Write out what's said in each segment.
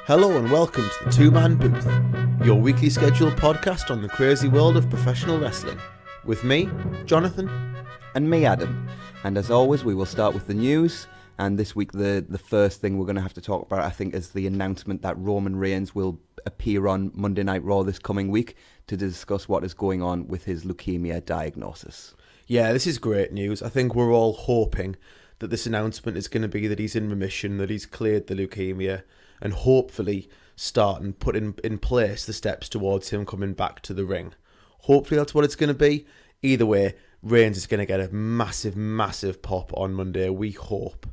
Hello and welcome to the Two Man Booth, your weekly scheduled podcast on the crazy world of professional wrestling. With me, Jonathan. And me, Adam. And as always, we will start with the news. And this week, the first thing we're going to have to talk about, I think, is the announcement that Roman Reigns will appear on Monday Night Raw this coming week to discuss what is going on with his leukemia diagnosis. Yeah, this is great news. I think we're all hoping that this announcement is going to be that he's in remission, that he's cleared the leukemia, and hopefully start and put in place the steps towards him coming back to the ring. Hopefully that's what it's going to be. Either way, Reigns is going to get a massive, massive pop on Monday, we hope.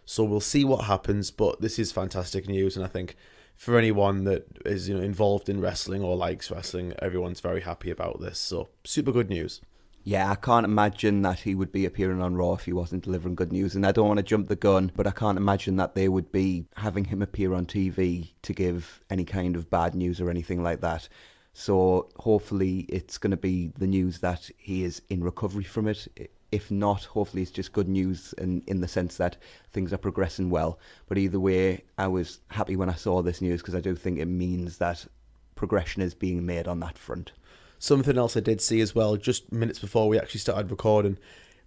So we'll see what happens, but this is fantastic news, and I think for anyone that is involved in wrestling or likes wrestling, everyone's very happy about this. So super good news. Yeah, I can't imagine that he would be appearing on Raw if he wasn't delivering good news. And I don't want to jump the gun, but I can't imagine that they would be having him appear on TV to give any kind of bad news or anything like that. So hopefully it's going to be the news that he is in recovery from it. If not, hopefully it's just good news in the sense that things are progressing well. But either way, I was happy when I saw this news because I do think it means that progression is being made on that front. Something else I did see as well, just minutes before we actually started recording,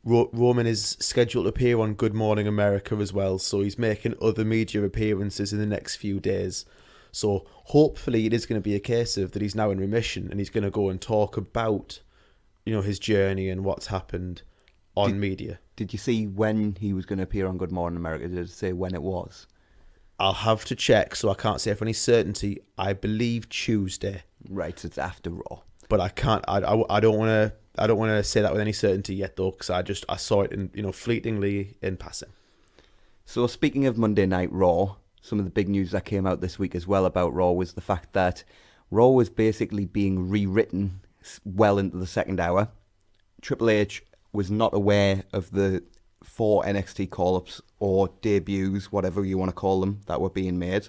Roman is scheduled to appear on Good Morning America as well, so he's making other media appearances in the next few days. So hopefully it is going to be a case of that he's now in remission and he's going to go and talk about, his journey and what's happened on media. Did you see when he was going to appear on Good Morning America? Did it say when it was? I'll have to check, so I can't say for any certainty. I believe Tuesday. Right, so it's after Raw. But I can't. I don't want to say that with any certainty yet, though, because I saw it in fleetingly in passing. So speaking of Monday Night Raw, some of the big news that came out this week as well about Raw was the fact that Raw was basically being rewritten well into the second hour. Triple H was not aware of the 4 NXT call-ups or debuts, whatever you want to call them, that were being made,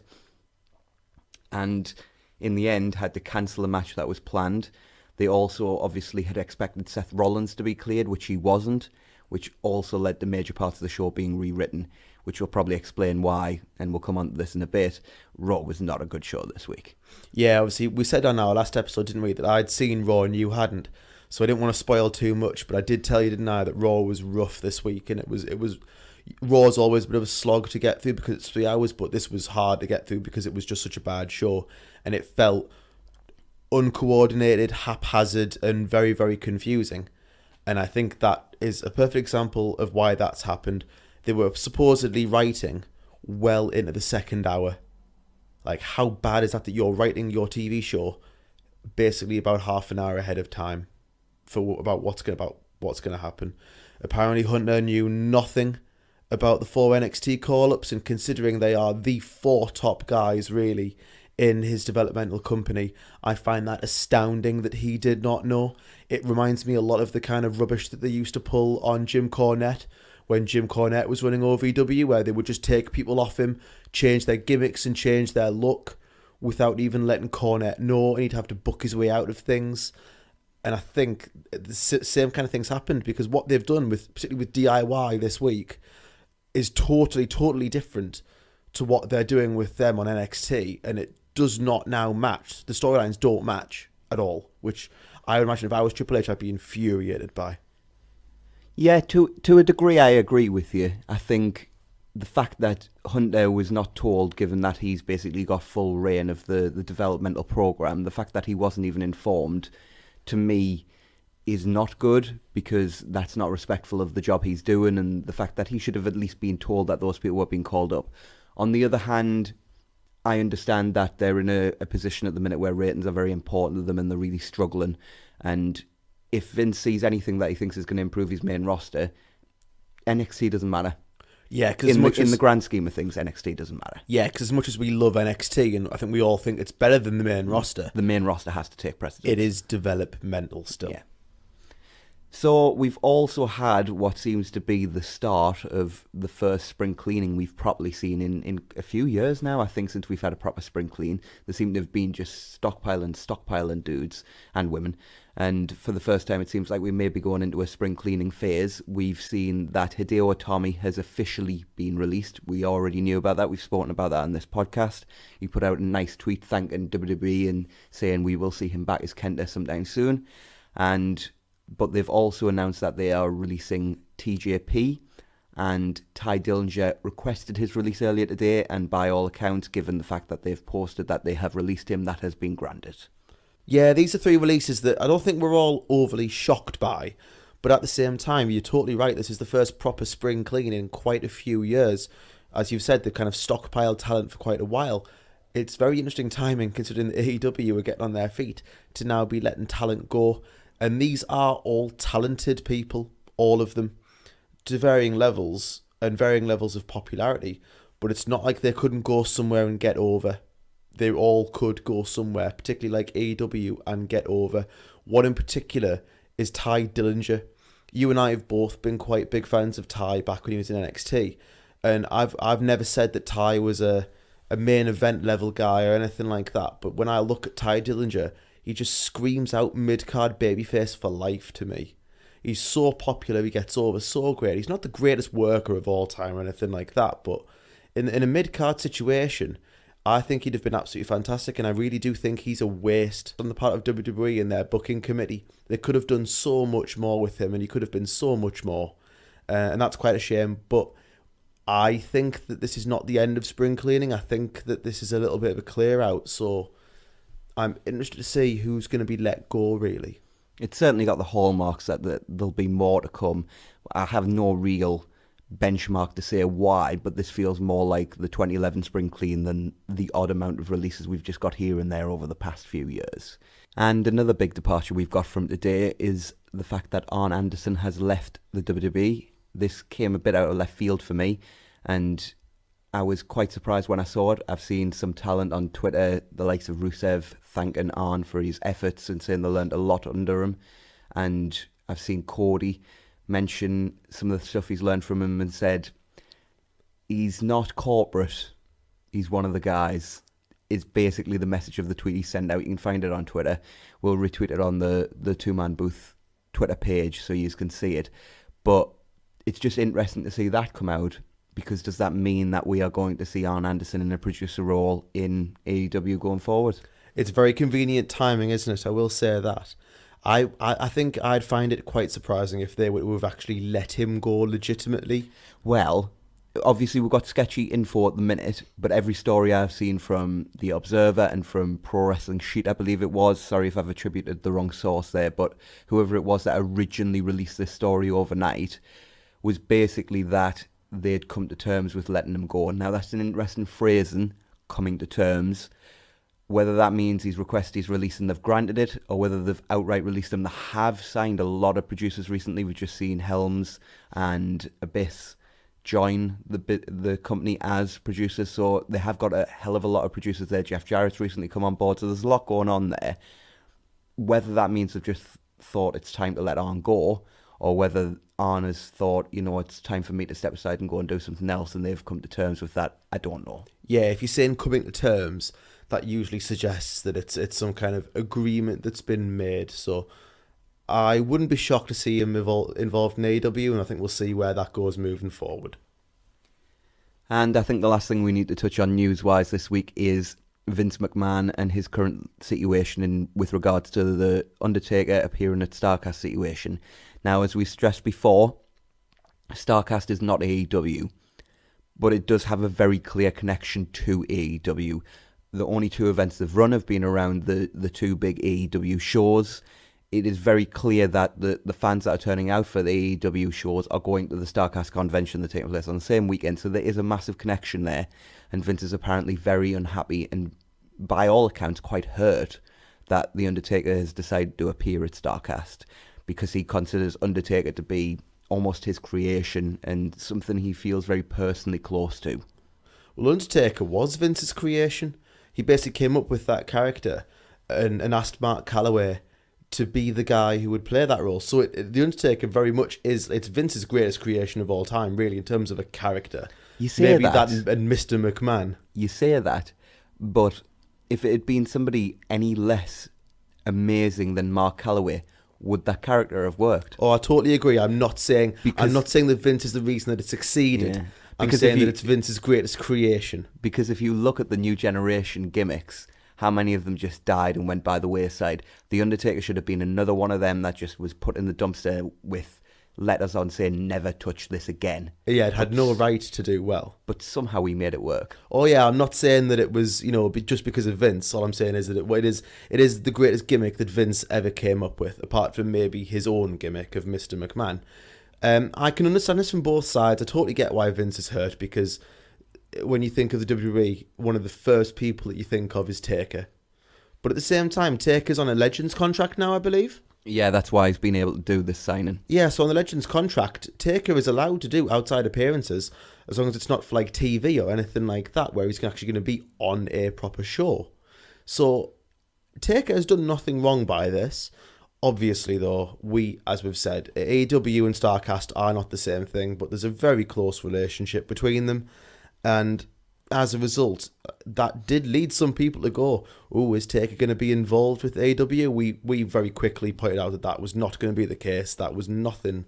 and in the end had to cancel a match that was planned. They also obviously had expected Seth Rollins to be cleared, which he wasn't, which also led to major parts of the show being rewritten, which will probably explain why, and we'll come on to this in a bit. Raw was not a good show this week. Yeah, obviously, we said on our last episode, didn't we, that I'd seen Raw and you hadn't, so I didn't want to spoil too much, but I did tell you, didn't I, that Raw was rough this week, and it was Raw's always a bit of a slog to get through because it's 3 hours, but this was hard to get through because it was just such a bad show, and it felt uncoordinated, haphazard, and very, very confusing. And I think that is a perfect example of why that's happened. They were supposedly writing well into the second hour. Like, how bad is that you're writing your TV show basically about half an hour ahead of time about what's going to happen? Apparently Hunter knew nothing about the 4 NXT call-ups, and considering they are the 4 top guys really in his developmental company, I find that astounding that he did not know. It reminds me a lot of the kind of rubbish that they used to pull on Jim Cornette when Jim Cornette was running OVW, where they would just take people off him, change their gimmicks and change their look without even letting Cornette know, and he'd have to book his way out of things. And I think the same kind of things happened, because what they've done, particularly with DIY this week, is totally different to what they're doing with them on NXT, and it does not now match. The storylines don't match at all, which I would imagine if I was Triple H, I'd be infuriated by. Yeah, to a degree, I agree with you. I think the fact that Hunter was not told, given that he's basically got full reign of the developmental program, the fact that he wasn't even informed, to me, is not good, because that's not respectful of the job he's doing, and the fact that he should have at least been told that those people were being called up. On the other hand, I understand that they're in a position at the minute where ratings are very important to them and they're really struggling. And if Vince sees anything that he thinks is going to improve his main roster, NXT doesn't matter. Yeah, because in the grand scheme of things, NXT doesn't matter. Yeah, because as much as we love NXT, and I think we all think it's better than the main roster, the main roster has to take precedence. It is developmental still. Yeah. So we've also had what seems to be the start of the first spring cleaning we've properly seen in a few years now. I think since we've had a proper spring clean, there seem to have been just stockpiling dudes and women. And for the first time, it seems like we may be going into a spring cleaning phase. We've seen that Hideo Itami has officially been released. We already knew about that. We've spoken about that on this podcast. He put out a nice tweet thanking WWE and saying we will see him back as Kenta sometime soon. But they've also announced that they are releasing TJP, and Ty Dillinger requested his release earlier today, and by all accounts, given the fact that they've posted that they have released him, that has been granted. Yeah, these are three releases that I don't think we're all overly shocked by, but at the same time, you're totally right. This is the first proper spring clean in quite a few years. As you've said, they've kind of stockpiled talent for quite a while. It's very interesting timing considering the AEW are getting on their feet to now be letting talent go. And these are all talented people, all of them, to varying levels and varying levels of popularity. But it's not like they couldn't go somewhere and get over. They all could go somewhere, particularly like AEW, and get over. One in particular is Ty Dillinger. You and I have both been quite big fans of Ty back when he was in NXT. And I've never said that Ty was a main event level guy or anything like that. But when I look at Ty Dillinger, he just screams out mid-card babyface for life to me. He's so popular, he gets over so great. He's not the greatest worker of all time or anything like that, but in a mid-card situation, I think he'd have been absolutely fantastic, and I really do think he's a waste on the part of WWE and their booking committee. They could have done so much more with him, and he could have been so much more, and that's quite a shame. But I think that this is not the end of spring cleaning. I think that this is a little bit of a clear out, so I'm interested to see who's going to be let go, really. It's certainly got the hallmarks that there'll be more to come. I have no real benchmark to say why, but this feels more like the 2011 spring clean than the odd amount of releases we've just got here and there over the past few years. And another big departure we've got from today is the fact that Arn Anderson has left the WWE. This came a bit out of left field for me, and I was quite surprised when I saw it. I've seen some talent on Twitter, the likes of Rusev, thanking Arn for his efforts and saying they learned a lot under him. And I've seen Cody mention some of the stuff he's learned from him and said, he's not corporate, he's one of the guys, is basically the message of the tweet he sent out. You can find it on Twitter. We'll retweet it on the Two Man Booth Twitter page so you can see it. But it's just interesting to see that come out, because does that mean that we are going to see Arn Anderson in a producer role in AEW going forward? It's very convenient timing, isn't it? I will say that. I think I'd find it quite surprising if they would have actually let him go legitimately. Well, obviously we've got sketchy info at the minute, but every story I've seen from The Observer and from Pro Wrestling Sheet, I believe it was, sorry if I've attributed the wrong source there, but whoever it was that originally released this story overnight, was basically that they'd come to terms with letting him go. Now that's an interesting phrasing, coming to terms. Whether that means he's requested his release and they've granted it, or whether they've outright released him. They have signed a lot of producers recently. We've just seen Helms and Abyss join the company as producers, so they have got a hell of a lot of producers there. Jeff Jarrett's recently come on board, so there's a lot going on there. Whether that means they've just thought it's time to let Arn go, or whether Arn has thought, it's time for me to step aside and go and do something else, and they've come to terms with that, I don't know. Yeah, if you're saying coming to terms, that usually suggests that it's some kind of agreement that's been made. So I wouldn't be shocked to see him involved in AEW, and I think we'll see where that goes moving forward. And I think the last thing we need to touch on news-wise this week is Vince McMahon and his current situation with regards to the Undertaker appearing at StarCast situation. Now, as we stressed before, StarCast is not AEW, but it does have a very clear connection to AEW. The only two events they've run have been around the two big AEW shows. It is very clear that the fans that are turning out for the AEW shows are going to the StarCast convention that's taking place on the same weekend, so there is a massive connection there, and Vince is apparently very unhappy and, by all accounts, quite hurt that The Undertaker has decided to appear at StarCast, because he considers Undertaker to be almost his creation and something he feels very personally close to. Well, Undertaker was Vince's creation. He basically came up with that character and asked Mark Calloway to be the guy who would play that role. So the Undertaker very much it's Vince's greatest creation of all time, really, in terms of a character. You say Maybe that and Mr. McMahon. You say that, but if it had been somebody any less amazing than Mark Calloway, would that character have worked? Oh, I totally agree. I'm not saying that Vince is the reason that it succeeded. Yeah. I'm saying that it's Vince's greatest creation. Because if you look at the new generation gimmicks, how many of them just died and went by the wayside? The Undertaker should have been another one of them that just was put in the dumpster with letters on saying never touch this again. Yeah, it had no right to do well. But somehow he made it work. Oh yeah, I'm not saying that it was, just because of Vince. All I'm saying is that it is the greatest gimmick that Vince ever came up with, apart from maybe his own gimmick of Mr. McMahon. I can understand this from both sides. I totally get why Vince is hurt, because when you think of the WWE, one of the first people that you think of is Taker. But at the same time, Taker's on a Legends contract now, I believe. Yeah, that's why he's been able to do this signing. Yeah, so on the Legends contract, Taker is allowed to do outside appearances as long as it's not for like TV or anything like that, where he's actually going to be on a proper show. So Taker has done nothing wrong by this. Obviously, though, as we've said, AEW and StarCast are not the same thing, but there's a very close relationship between them. And as a result, that did lead some people to go, oh, is Taker going to be involved with AEW? We very quickly pointed out that was not going to be the case. That was nothing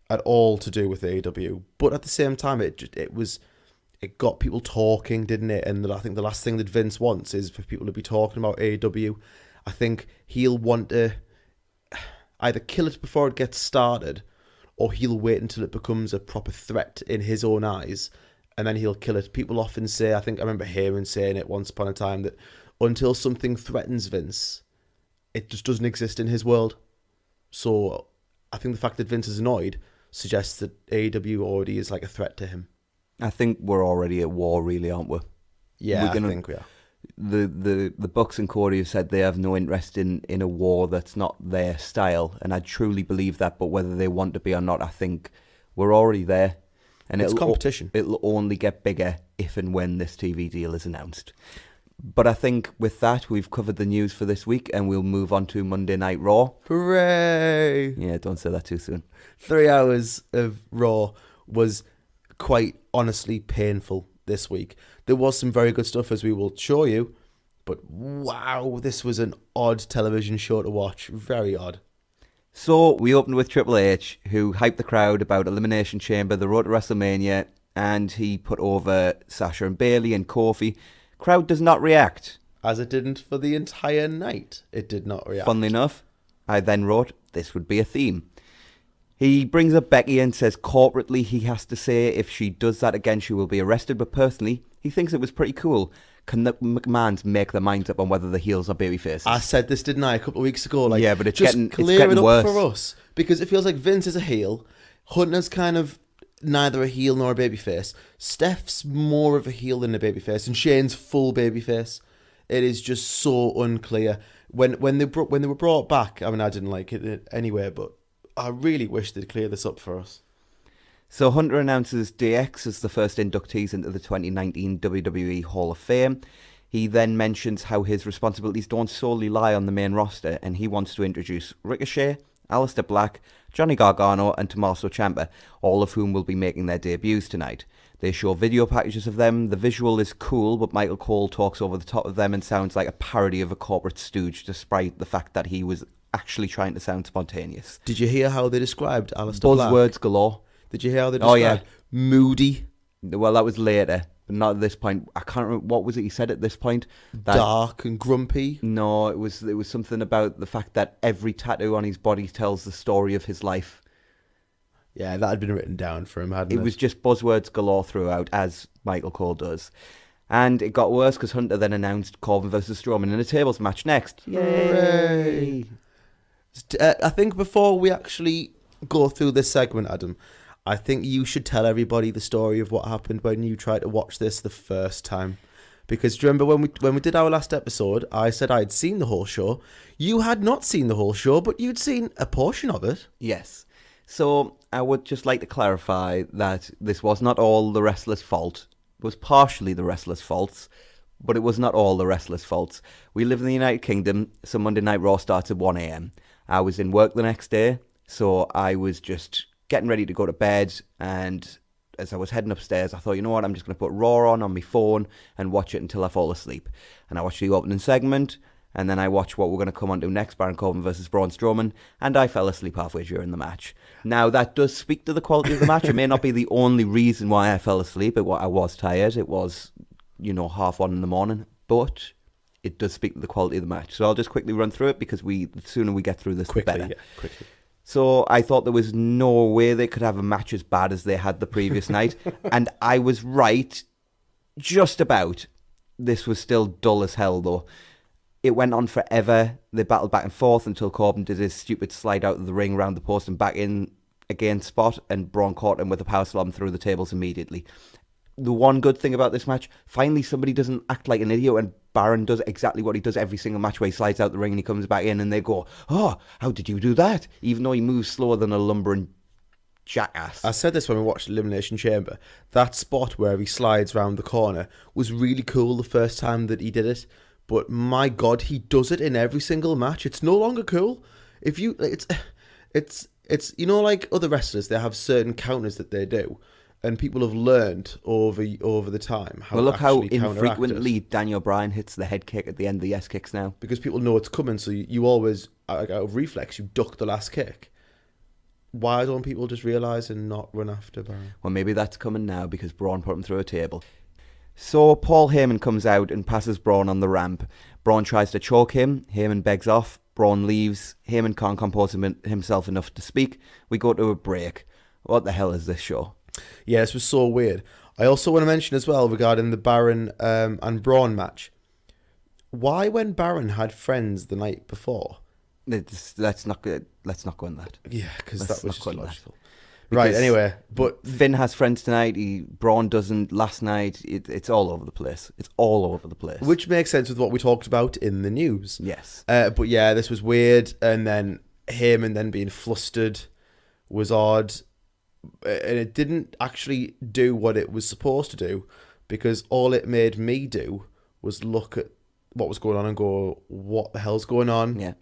at all to do with AEW. But at the same time, it got people talking, didn't it? And I think the last thing that Vince wants is for people to be talking about AEW. I think he'll want to either kill it before it gets started, or he'll wait until it becomes a proper threat in his own eyes, and then he'll kill it. People often say, I remember hearing saying it once upon a time, that until something threatens Vince, it just doesn't exist in his world. So I think the fact that Vince is annoyed suggests that AEW already is like a threat to him. I think we're already at war, really, aren't we? Yeah, I think we are. The Bucks and Cody have said they have no interest in a war that's not their style, and I truly believe that. But whether they want to be or not, I think we're already there. And it's competition. It'll only get bigger if and when this TV deal is announced. But I think with that, we've covered the news for this week, and we'll move on to Monday Night Raw. Hooray! Yeah, don't say that too soon. 3 hours of Raw was quite honestly painful this week. There was some very good stuff, as we will show you, but wow, this was an odd television show to watch. Very odd. So we opened with Triple H, who hyped the crowd about Elimination Chamber, the road to WrestleMania, and he put over Sasha and Bayley and Kofi. Crowd does not react. As it didn't for the entire night. It did not react. Funnily enough, I then wrote, this would be a theme. He brings up Becky and says corporately he has to say if she does that again she will be arrested, but personally he thinks it was pretty cool. Can the McMahons make their minds up on whether the heels are babyfaces? I said this, didn't I, a couple of weeks ago? Yeah, but it's just getting clear it up worse for us, because it feels like Vince is a heel, Hunter's kind of neither a heel nor a babyface, Steph's more of a heel than a babyface, and Shane's full babyface. It is just so unclear. When they were brought back, I mean, I didn't like it anyway, but I really wish they'd clear this up for us. So Hunter announces DX as the first inductees into the 2019 WWE Hall of Fame. He then mentions how his responsibilities don't solely lie on the main roster, and he wants to introduce Ricochet, Aleister Black, Johnny Gargano and Tommaso Ciampa, all of whom will be making their debuts tonight. They show video packages of them. The visual is cool, but Michael Cole talks over the top of them and sounds like a parody of a corporate stooge, despite the fact that he was actually trying to sound spontaneous. Did you hear how they described Aleister Black? Buzzwords galore. Did you hear how they described moody? Well, that was later, but not at this point. I can't remember, what was it he said at this point? Dark and grumpy? No, it was something about the fact that every tattoo on his body tells the story of his life. Yeah, that had been written down for him, hadn't it? It was just buzzwords galore throughout, as Michael Cole does. And it got worse because Hunter then announced Corbin versus Strowman in a tables match next. Yay! I think before we actually go through this segment, Adam, I think you should tell everybody the story of what happened when you tried to watch this the first time. Because do you remember when we did our last episode, I said I'd seen the whole show. You had not seen the whole show, but you'd seen a portion of it. Yes. So I would just like to clarify that this was not all the wrestlers' fault. It was partially the wrestlers' faults, but it was not all the wrestlers' faults. We live in the United Kingdom, so Monday Night Raw starts at 1 a.m. I was in work the next day, so I was just getting ready to go to bed, and as I was heading upstairs, I thought, you know what, I'm just going to put Raw on my phone and watch it until I fall asleep. And I watched the opening segment, and then I watched what we're going to come on to next, Baron Corbin versus Braun Strowman, and I fell asleep halfway during the match. Now, that does speak to the quality of the match. It may not be the only reason why I fell asleep. I was tired. It was, 1:30 in the morning, but it does speak to the quality of the match. So I'll just quickly run through it, because the sooner we get through this, the better. Quickly. So I thought there was no way they could have a match as bad as they had the previous night. And I was right, just about. This was still dull as hell, though. It went on forever. They battled back and forth until Corbin did his stupid slide out of the ring, round the post and back in again spot, and Braun caught him with a power slam through the tables immediately. The one good thing about this match, finally somebody doesn't act like an idiot, and Baron does exactly what he does every single match, where he slides out the ring and he comes back in and they go, "Oh, how did you do that?" Even though he moves slower than a lumbering jackass. I said this when we watched Elimination Chamber. That spot where he slides round the corner was really cool the first time that he did it, but my God, he does it in every single match. It's no longer cool. If you, it's like other wrestlers, they have certain counters that they do. And people have learned over the time how look to how actually counteract infrequently it. Daniel Bryan hits the head kick at the end of the S kicks now. Because people know it's coming, so you always, out of reflex, you duck the last kick. Why don't people just realise and not run after Baron? Well, maybe that's coming now, because Braun put him through a table. So Paul Heyman comes out and passes Braun on the ramp. Braun tries to choke him. Heyman begs off. Braun leaves. Heyman can't compose himself enough to speak. We go to a break. What the hell is this show? Yeah, this was so weird. I also want to mention as well regarding the Baron and Braun match. Why, when Baron had friends the night before? Let's not go on that. Yeah, because that was just logical. Because right, anyway. But Finn has friends tonight. Braun doesn't last night. It's all over the place. It's all over the place. Which makes sense with what we talked about in the news. Yes. But yeah, this was weird. And then Heyman then being flustered was odd. And it didn't actually do what it was supposed to do, because all it made me do was look at what was going on and go, what the hell's going on? Yeah.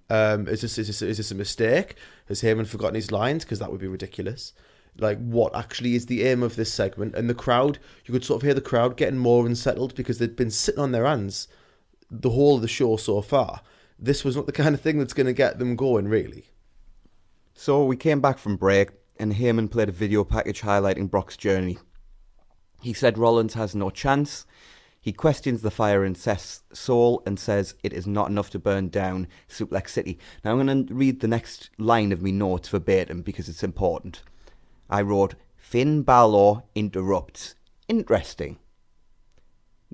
Is this a mistake? Has Heyman forgotten his lines? Because that would be ridiculous. Like, what actually is the aim of this segment? And the crowd, you could sort of hear the crowd getting more unsettled, because they'd been sitting on their hands the whole of the show so far. This was not the kind of thing that's going to get them going, really. So we came back from break, and Heyman played a video package highlighting Brock's journey. He said Rollins has no chance. He questions the fire in Seth's soul and says it is not enough to burn down Suplex City. Now I'm going to read the next line of me notes verbatim, because it's important. I wrote, Finn Balor interrupts. Interesting.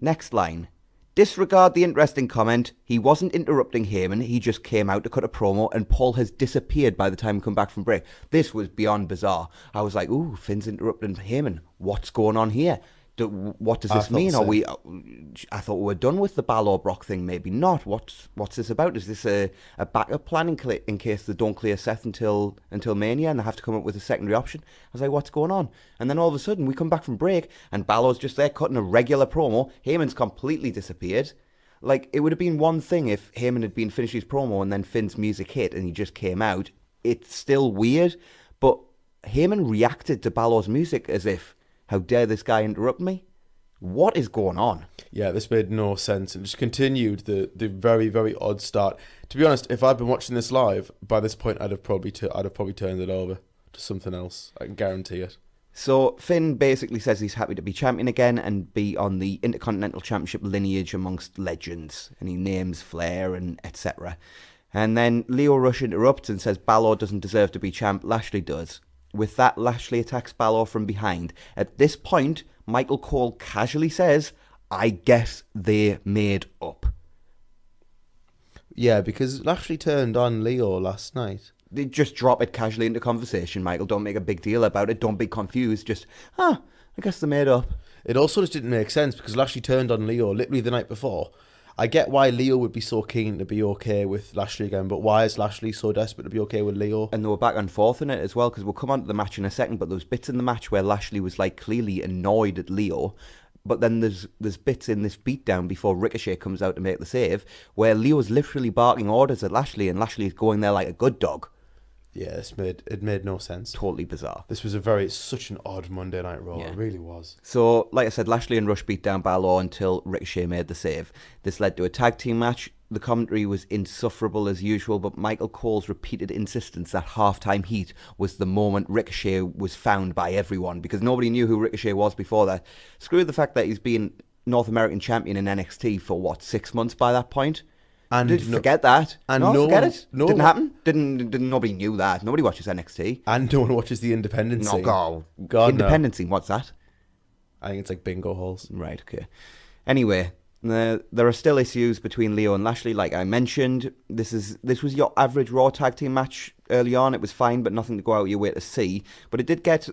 Next line. Disregard the interesting comment. He wasn't interrupting Heyman. He just came out to cut a promo, and Paul has disappeared by the time we come back from break. This was beyond bizarre. I was like, ooh, Finn's interrupting Heyman. What's going on here? What does this mean? So. I thought we were done with the Balor Brock thing. Maybe not. What's this about? Is this a backup plan in case they don't clear Seth until Mania and they have to come up with a secondary option? I was like, what's going on? And then all of a sudden we come back from break and Balor's just there cutting a regular promo. Heyman's completely disappeared. Like, it would have been one thing if Heyman had been finished his promo and then Finn's music hit and he just came out. It's still weird, but Heyman reacted to Balor's music as if, how dare this guy interrupt me? What is going on? Yeah, this made no sense. It just continued the very, very odd start. To be honest, if I'd been watching this live, by this point I'd have probably turned it over to something else. I can guarantee it. So Finn basically says he's happy to be champion again and be on the Intercontinental Championship lineage amongst legends. And he names Flair and etc. And then Lio Rush interrupts and says Balor doesn't deserve to be champ, Lashley does. With that, Lashley attacks Balor from behind. At this point, Michael Cole casually says, I guess they made up. Yeah, because Lashley turned on Leo last night. They just drop it casually into conversation, Michael. Don't make a big deal about it. Don't be confused. Just, I guess they made up. It also just didn't make sense because Lashley turned on Leo literally the night before. I get why Leo would be so keen to be okay with Lashley again, but why is Lashley so desperate to be okay with Leo? And they were back and forth in it as well, because we'll come on to the match in a second, but there was bits in the match where Lashley was like clearly annoyed at Leo, But then there's bits in this beatdown before Ricochet comes out to make the save where Leo's literally barking orders at Lashley, and Lashley's going there like a good dog. Yeah, it made no sense. Totally bizarre. This was such an odd Monday Night Raw. It really was. So, like I said, Lashley and Rush beat down Balor until Ricochet made the save. This led to a tag team match. The commentary was insufferable as usual, but Michael Cole's repeated insistence that halftime heat was the moment Ricochet was found by everyone, because nobody knew who Ricochet was before that. Screw the fact that he's been North American champion in NXT for 6 months by that point. And forget that. And forget it. No, didn't happen. Didn't. Nobody knew that. Nobody watches NXT. And no one watches the independent scene. God, independent scene. What's that? I think it's like bingo halls. Right. Okay. Anyway, there are still issues between Leo and Lashley, like I mentioned. This was your average Raw tag team match early on. It was fine, but nothing to go out of your way to see. But it did get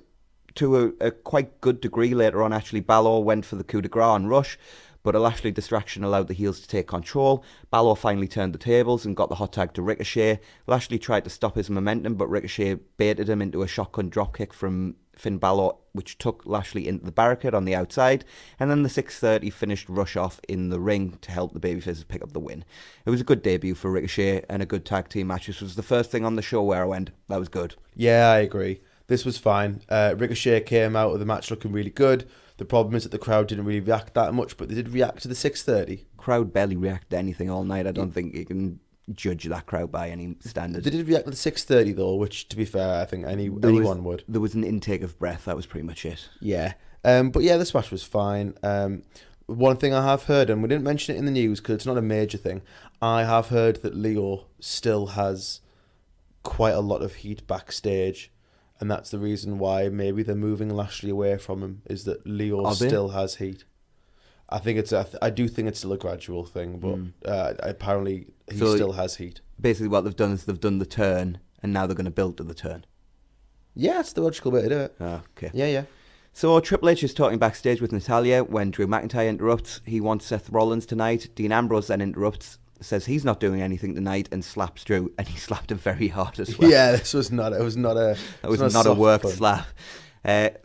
to a quite good degree later on. Actually, Balor went for the coup de grace on Rush, but a Lashley distraction allowed the heels to take control. Balor finally turned the tables and got the hot tag to Ricochet. Lashley tried to stop his momentum, but Ricochet baited him into a shotgun dropkick from Finn Balor, which took Lashley into the barricade on the outside. And then the 6:30 finished Rush off in the ring to help the babyfaces pick up the win. It was a good debut for Ricochet and a good tag team match. This was the first thing on the show where I went, that was good. Yeah, I agree. This was fine. Ricochet came out of the match looking really good. The problem is that the crowd didn't really react that much, but they did react to the 6:30. Crowd barely reacted to anything all night. I don't think you can judge that crowd by any standard. They did react to the 6:30 though, which, to be fair, I think anyone would. There was an intake of breath. That was pretty much it. Yeah. But yeah, this match was fine. One thing I have heard, and we didn't mention it in the news because it's not a major thing, I have heard that Leo still has quite a lot of heat backstage. And that's the reason why maybe they're moving Lashley away from him, is that Leo still has heat. I do think it's still a gradual thing, but apparently he still has heat. Basically what they've done is they've done the turn, and now they're going to build to the turn. Yeah, that's the logical way to do it. Oh, okay. Yeah. So Triple H is talking backstage with Natalya when Drew McIntyre interrupts. He wants Seth Rollins tonight. Dean Ambrose then interrupts, says he's not doing anything tonight, and slaps Drew, and he slapped him very hard as well. Yeah, this was not. It was not a. That was not a work slap.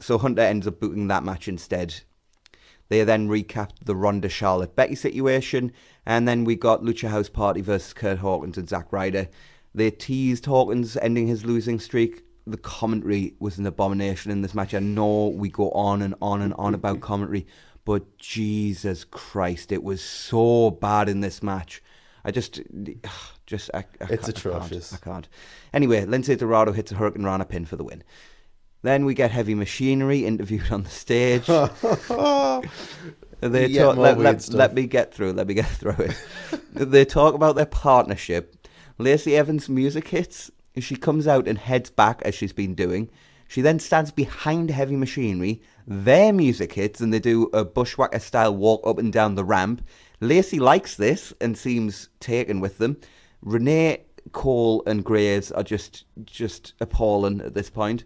So Hunter ends up booting that match instead. They then recapped the Ronda Charlotte Becky situation, and then we got Lucha House Party versus Kurt Hawkins and Zack Ryder. They teased Hawkins ending his losing streak. The commentary was an abomination in this match. I know we go on and on and on about commentary, but Jesus Christ, it was so bad in this match. It's atrocious. I can't. Anyway, Lindsay Dorado hits a Hurricane Rana pin for the win. Then we get Heavy Machinery interviewed on the stage. Let me get through it. They talk about their partnership. Lacey Evans' music hits. She comes out and heads back as she's been doing. She then stands behind Heavy Machinery. Their music hits and they do a bushwhacker-style walk up and down the ramp. Lacey likes this and seems taken with them. Renee, Cole and Graves are just appalling at this point.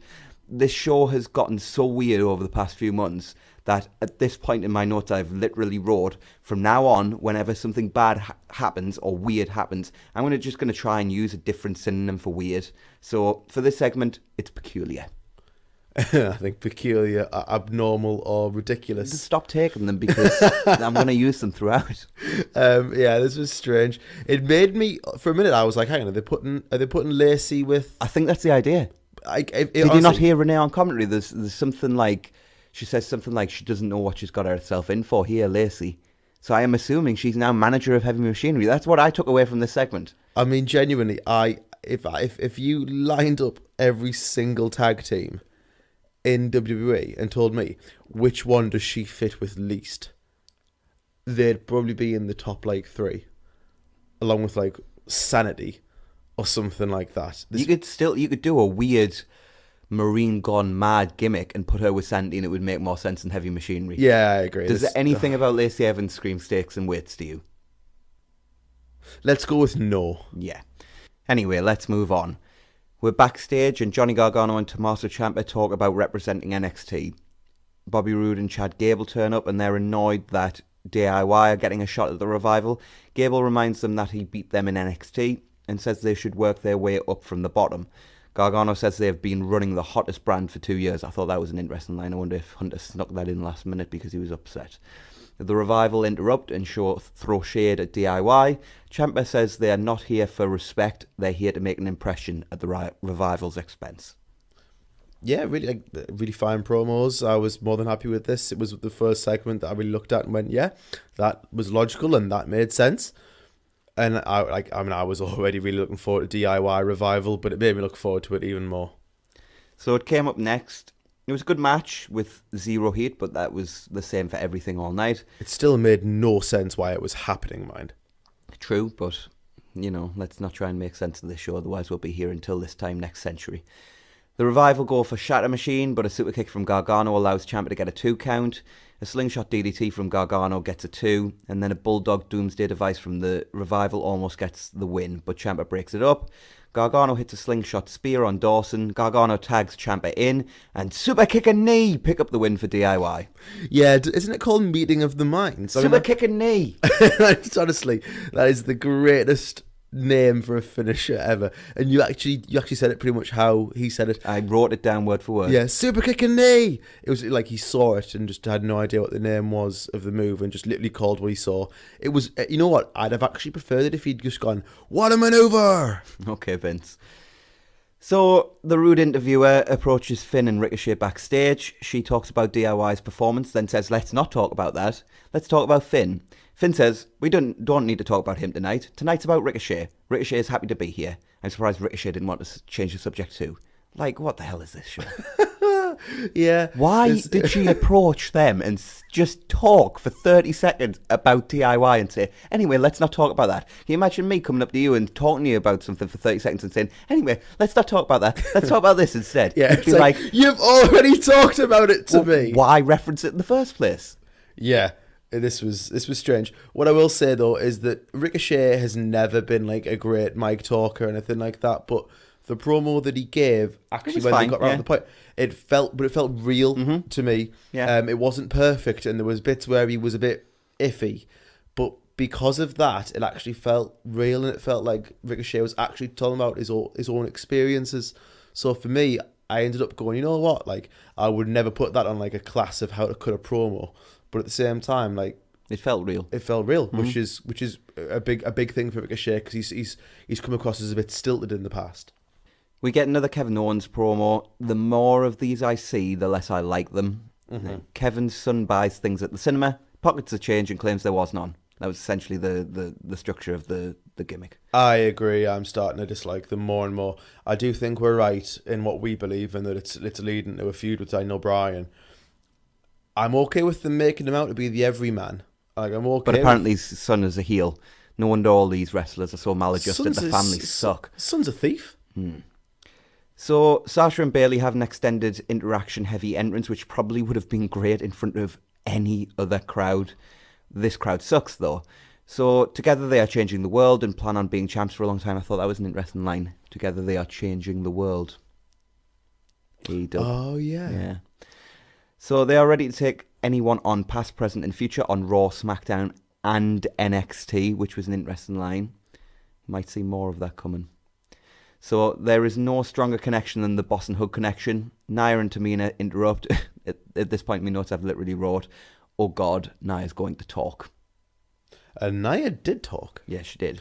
This show has gotten so weird over the past few months that at this point in my notes I've literally wrote, from now on, whenever something bad happens or weird happens, I'm just going to try and use a different synonym for weird. So for this segment, it's peculiar. I think peculiar, abnormal, or ridiculous. Just stop taking them because I'm going to use them throughout. Yeah, this was strange. It made me, for a minute, I was like, hang on, are they putting Lacey with? I think that's the idea. Did honestly, you not hear Renee on commentary? There's something like, she says something like she doesn't know what she's got herself in for here, Lacey. So I am assuming she's now manager of Heavy Machinery. That's what I took away from this segment. I mean, genuinely, if you lined up every single tag team in WWE and told me which one does she fit with least, they'd probably be in the top 3, along with Sanity or something like that. You could do a weird Marine Gone Mad gimmick and put her with Sanity and it would make more sense than Heavy Machinery. Yeah, I agree. Does anything about Lacey Evans scream stakes and weights to you? Let's go with no. Yeah. Anyway, let's move on. We're backstage and Johnny Gargano and Tommaso Ciampa talk about representing NXT. Bobby Roode and Chad Gable turn up and they're annoyed that DIY are getting a shot at the revival. Gable reminds them that he beat them in NXT and says they should work their way up from the bottom. Gargano says they have been running the hottest brand for 2 years. I thought that was an interesting line. I wonder if Hunter snuck that in last minute because he was upset. The Revival interrupt and throw shade at DIY. Ciampa says they are not here for respect. They're here to make an impression at the Revival's expense. Yeah, really fine promos. I was more than happy with this. It was the first segment that I really looked at and went, yeah, that was logical and that made sense. And I was already really looking forward to DIY Revival, but it made me look forward to it even more. So it came up next. It was a good match with zero heat, but that was the same for everything all night. It still made no sense why it was happening, mind. True, but, let's not try and make sense of this show, otherwise we'll be here until this time next century. The Revival go for Shatter Machine, but a super kick from Gargano allows Ciampa to get a 2 count. A slingshot DDT from Gargano gets a 2, and then a Bulldog Doomsday device from the Revival almost gets the win, but Ciampa breaks it up. Gargano hits a slingshot spear on Dawson. Gargano tags Ciampa in, and super kick and knee pick up the win for DIY. Yeah, isn't it called Meeting of the Minds? Super kick and knee. Honestly, that is the greatest name for a finisher ever. And you actually said it pretty much how he said it. I wrote it down word for word. Yeah, super kick and knee. It was like he saw it and just had no idea what the name was of the move and just literally called what he saw. It was, you know what, I'd have actually preferred it if he'd just gone, what a maneuver. Okay, Vince. So the rude interviewer approaches Finn and Ricochet backstage. She talks about DIY's performance, then says, let's not talk about that. Let's talk about Finn. Finn says, we don't need to talk about him tonight. Tonight's about Ricochet. Ricochet is happy to be here. I'm surprised Ricochet didn't want to change the subject too. Like, what the hell is this show? Yeah. Why did she approach them and just talk for 30 seconds about DIY and say, anyway, let's not talk about that? Can you imagine me coming up to you and talking to you about something for 30 seconds and saying, anyway, let's not talk about that. Let's talk about this instead. Yeah, It'd be like, you've already talked about it to me. Why reference it in the first place? Yeah. This was strange. What I will say though is that Ricochet has never been like a great mic talker or anything like that, but the promo that he gave actually when fine, they got around the point, it felt real to me. Yeah. It wasn't perfect, and there was bits where he was a bit iffy, but because of that, it actually felt real, and it felt like Ricochet was actually talking about his own experiences. So for me, I ended up going, you know what, like I would never put that on like a class of how to cut a promo. But at the same time, like it felt real. It felt real, which is a big thing for Ricochet because he's come across as a bit stilted in the past. We get another Kevin Owens promo. The more of these I see, the less I like them. Kevin's son buys things at the cinema, pockets a change, and claims there was none. That was essentially the structure of the gimmick. I agree. I'm starting to dislike them more and more. I do think we're right in what we believe, and that it's leading to a feud with Daniel Bryan. I'm okay with them making him out to be the everyman. Like I'm okay. But apparently his son is a heel. No wonder all these wrestlers are so maladjusted. The families suck. Son's a thief. So Sasha and Bayley have an extended interaction-heavy entrance, which probably would have been great in front of any other crowd. This crowd sucks, though. So together they are changing the world and plan on being champs for a long time. I thought that was an interesting line. Together they are changing the world. Oh, yeah. Yeah. So they are ready to take anyone on, past, present and future, on Raw, SmackDown and NXT, which was an interesting line. Might see more of that coming. So there is no stronger connection than the Boss and Hug connection. Nia and Tamina interrupt. At this point, my notes I've literally wrote, oh God, Nia's going to talk. And Nia did talk. Yeah, she did.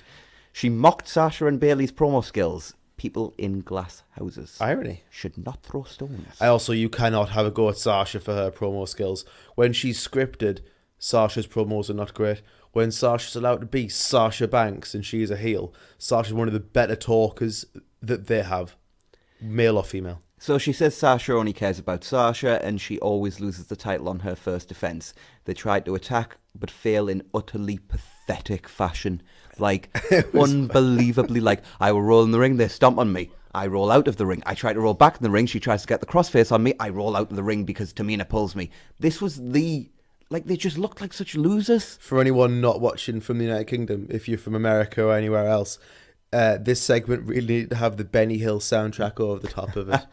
She mocked Sasha and Bayley's promo skills. People in glass houses irony should not throw stones. You cannot have a go at Sasha for her promo skills. When she's scripted, Sasha's promos are not great. When Sasha's allowed to be Sasha Banks and she's a heel, Sasha's one of the better talkers that they have, male or female. So she says Sasha only cares about Sasha and she always loses the title on her first defense. They tried to attack but fail in utterly pathetic fashion. Like, unbelievably, like, I will roll in the ring, they stomp on me. I roll out of the ring. I try to roll back in the ring. She tries to get the crossface on me. I roll out of the ring because Tamina pulls me. This was they just looked like such losers. For anyone not watching from the United Kingdom, if you're from America or anywhere else, this segment really needed to have the Benny Hill soundtrack over the top of it.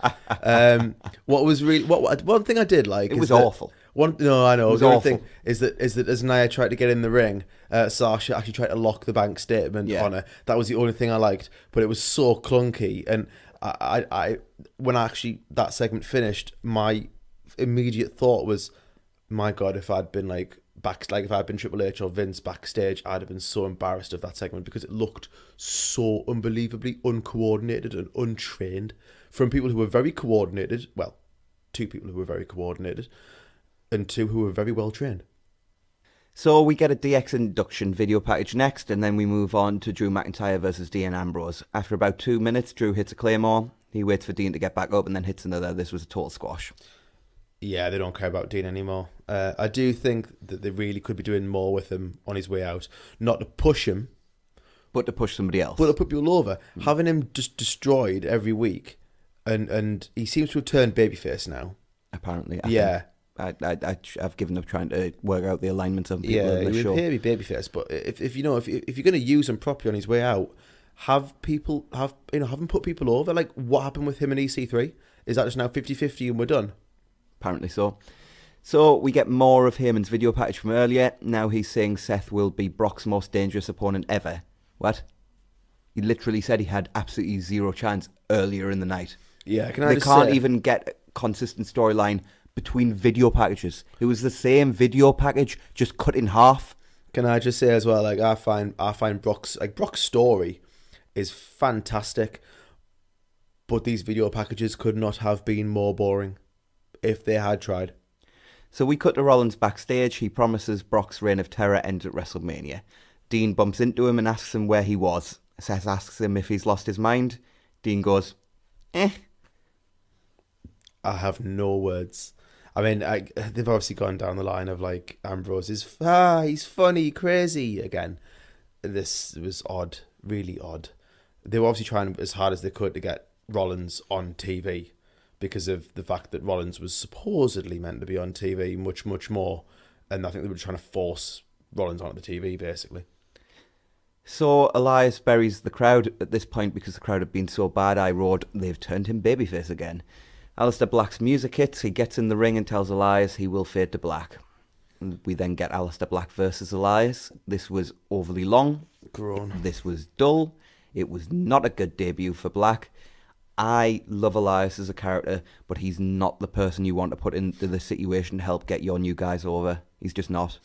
One thing I did like, it was awful. I know. It was the other awful. thing is that as Nia tried to get in the ring, Sasha actually tried to lock the bank statement on her. That was the only thing I liked, but it was so clunky. And I when actually that segment finished, my immediate thought was, my God, if I'd been if I'd been Triple H or Vince backstage, I'd have been so embarrassed of that segment because it looked so unbelievably uncoordinated and untrained from people who were very coordinated. Well, two people who were very coordinated and two who were very well trained. So we get a DX induction video package next, and then we move on to Drew McIntyre versus Dean Ambrose. After about 2 minutes, Drew hits a Claymore. He waits for Dean to get back up and then hits another. This was a total squash. Yeah, they don't care about Dean anymore. I do think that they really could be doing more with him on his way out. Not to push him, but to push somebody else. But to put people over. Having him just destroyed every week, and he seems to have turned babyface now. Apparently, I've given up trying to work out the alignments of people in the show. Yeah, he would be babyface, but if you're going to use him properly on his way out, have him put people over. Like what happened with him and EC3? Is that just now 50-50 and we're done? Apparently so. So we get more of Heyman's video package from earlier. Now he's saying Seth will be Brock's most dangerous opponent ever. What? He literally said he had absolutely zero chance earlier in the night. Yeah, they can't even get a consistent storyline between video packages. It was the same video package, just cut in half. Can I just say as well, like I find Brock's story is fantastic, but these video packages could not have been more boring if they had tried. So we cut to Rollins backstage. He promises Brock's reign of terror ends at WrestleMania. Dean bumps into him and asks him where he was. Seth asks him if he's lost his mind. Dean goes, I have no words. I mean, they've obviously gone down the line of like Ambrose is he's funny, crazy again. This was odd, really odd. They were obviously trying as hard as they could to get Rollins on TV because of the fact that Rollins was supposedly meant to be on TV much, much more. And I think they were trying to force Rollins onto the TV, basically. So Elias buries the crowd at this point because the crowd had been so bad. I wrote, they've turned him babyface again. Aleister Black's music hits. He gets in the ring and tells Elias he will fade to black. We then get Aleister Black versus Elias. This was overly long. This was dull. It was not a good debut for Black. I love Elias as a character, but he's not the person you want to put into the situation to help get your new guys over. He's just not.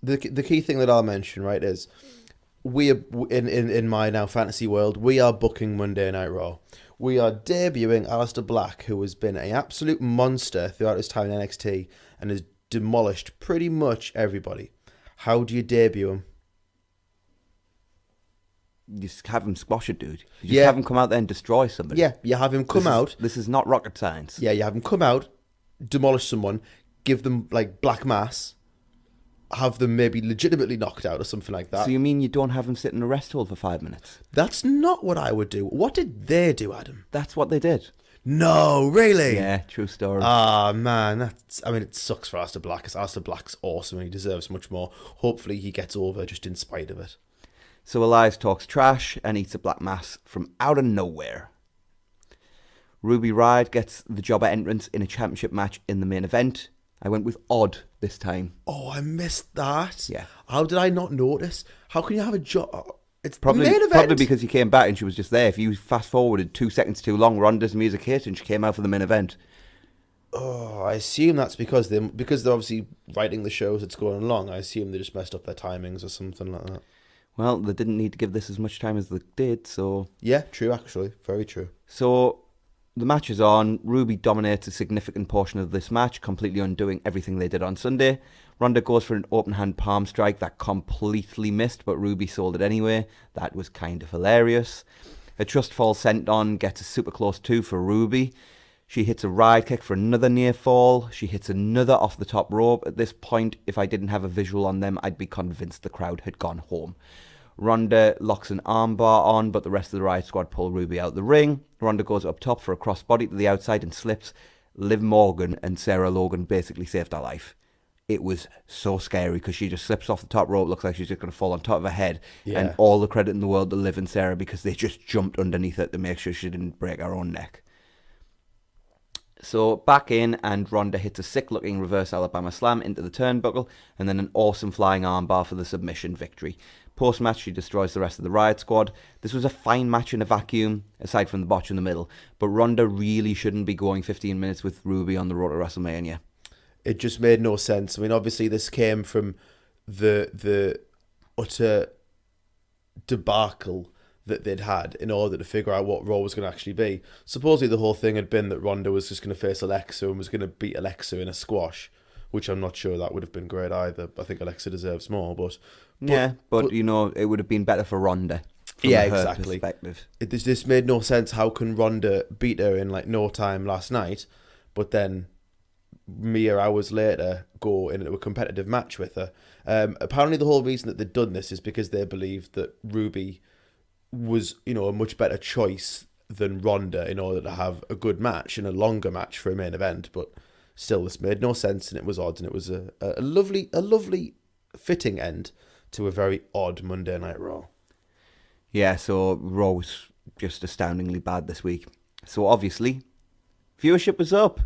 The key thing that I'll mention, right, is we are in my now fantasy world, we are booking Monday Night Raw. We are debuting Aleister Black, who has been an absolute monster throughout his time in NXT and has demolished pretty much everybody. How do you debut him? You just have him squash a dude. You just have him come out there and destroy somebody. Yeah, you have him come out. This is not rocket science. Yeah, you have him come out, demolish someone, give them like black mass, have them maybe legitimately knocked out or something like that. So you mean you don't have him sit in a rest hold for 5 minutes? That's not what I would do. What did they do, Adam? That's what they did. No, really? Yeah, true story. Ah, man, it sucks for Aleister Black, because Aleister Black's awesome and he deserves much more. Hopefully he gets over just in spite of it. So Elias talks trash and eats a black mass from out of nowhere. Ruby Riott gets the jobber entrance in a championship match in the main event. I went with odd this time. Oh, I missed that. Yeah. How did I not notice? How can you have a job? It's probably the main event. Probably because he came back and she was just there. If you fast forwarded 2 seconds too long, Ronda's music hit and she came out for the main event. Oh, I assume that's because they're obviously writing the shows that's going along. I assume they just messed up their timings or something like that. Well, they didn't need to give this as much time as they did, so... Yeah, true, actually. Very true. So, the match is on. Ruby dominates a significant portion of this match, completely undoing everything they did on Sunday. Ronda goes for an open-hand palm strike that completely missed, but Ruby sold it anyway. That was kind of hilarious. A trust fall sent on gets a super close 2 for Ruby. She hits a ride kick for another near fall. She hits another off the top rope. At this point, if I didn't have a visual on them, I'd be convinced the crowd had gone home. Ronda locks an armbar on, but the rest of the Riott Squad pull Ruby out the ring. Ronda goes up top for a crossbody to the outside and slips. Liv Morgan and Sarah Logan basically saved her life. It was so scary because she just slips off the top rope, looks like she's just going to fall on top of her head. Yeah. And all the credit in the world to Liv and Sarah because they just jumped underneath it to make sure she didn't break her own neck. So back in, and Ronda hits a sick-looking reverse Alabama slam into the turnbuckle, and then an awesome flying armbar for the submission victory. Post-match, she destroys the rest of the Riot Squad. This was a fine match in a vacuum, aside from the botch in the middle. But Ronda really shouldn't be going 15 minutes with Ruby on the road to WrestleMania. It just made no sense. I mean, obviously this came from the utter debacle that they'd had in order to figure out what Raw was going to actually be. Supposedly the whole thing had been that Ronda was just going to face Alexa and was going to beat Alexa in a squash, which I'm not sure that would have been great either. I think Alexa deserves more, but you know, it would have been better for Ronda. From yeah, her exactly. Perspective. This made no sense. How can Ronda beat her in like no time last night, but then mere hours later go into a competitive match with her? Apparently the whole reason that they'd done this is because they believed that Ruby was, you know, a much better choice than Ronda in order to have a good match and a longer match for a main event. But still, this made no sense and it was odd, and it was a lovely fitting end to a very odd Monday Night Raw. Yeah, so Raw was just astoundingly bad this week. So obviously, viewership was up.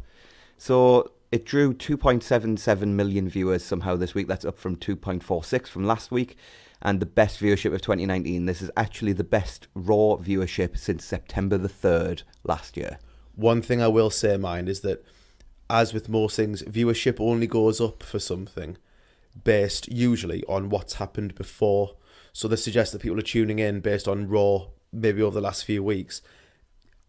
So it drew 2.77 million viewers somehow this week. That's up from 2.46 from last week. And the best viewership of 2019. This is actually the best Raw viewership since September the 3rd last year. One thing I will say, mine, is that, as with most things, viewership only goes up for something based usually on what's happened before. So this suggests that people are tuning in based on Raw, maybe over the last few weeks.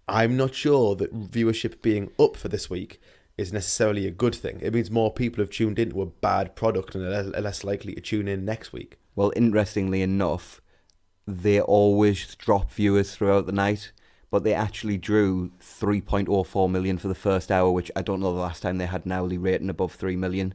I'm not sure that viewership being up for this week is necessarily a good thing. It means more people have tuned into a bad product and are less likely to tune in next week. Well, interestingly enough, they always drop viewers throughout the night, but they actually drew 3.04 million for the first hour, which I don't know the last time they had an hourly rating above 3 million.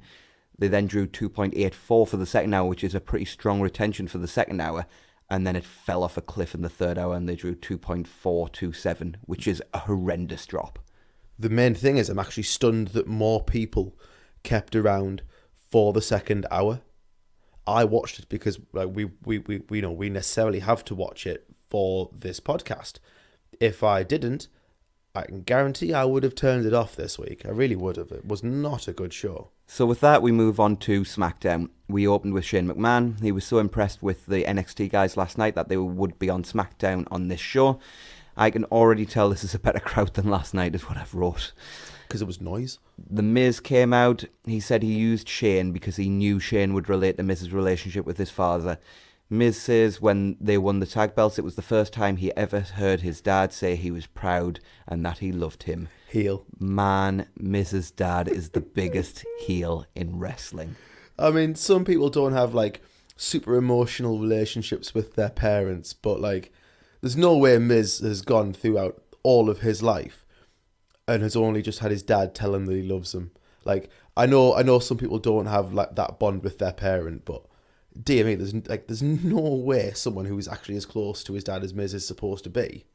They then drew 2.84 for the second hour, which is a pretty strong retention for the second hour. And then it fell off a cliff in the third hour and they drew 2.427, which is a horrendous drop. The main thing is I'm actually stunned that more people kept around for the second hour. I watched it because like we necessarily have to watch it for this podcast. If I didn't, I can guarantee I would have turned it off this week. I really would have. It was not a good show. So with that, we move on to SmackDown. We opened with Shane McMahon. He was so impressed with the NXT guys last night that they would be on SmackDown on this show. I can already tell this is a better crowd than last night, is what I've wrote. Because it was noise. The Miz came out. He said he used Shane because he knew Shane would relate to Miz's relationship with his father. Miz says when they won the tag belts, it was the first time he ever heard his dad say he was proud and that he loved him. Heel. Man, Miz's dad is the biggest heel in wrestling. I mean, some people don't have, like, super emotional relationships with their parents, but, like, there's no way Miz has gone throughout all of his life and has only just had his dad tell him that he loves him. Like, I know some people don't have, like, that bond with their parent, but dear me, there's no way someone who is actually as close to his dad as Miz is supposed to be.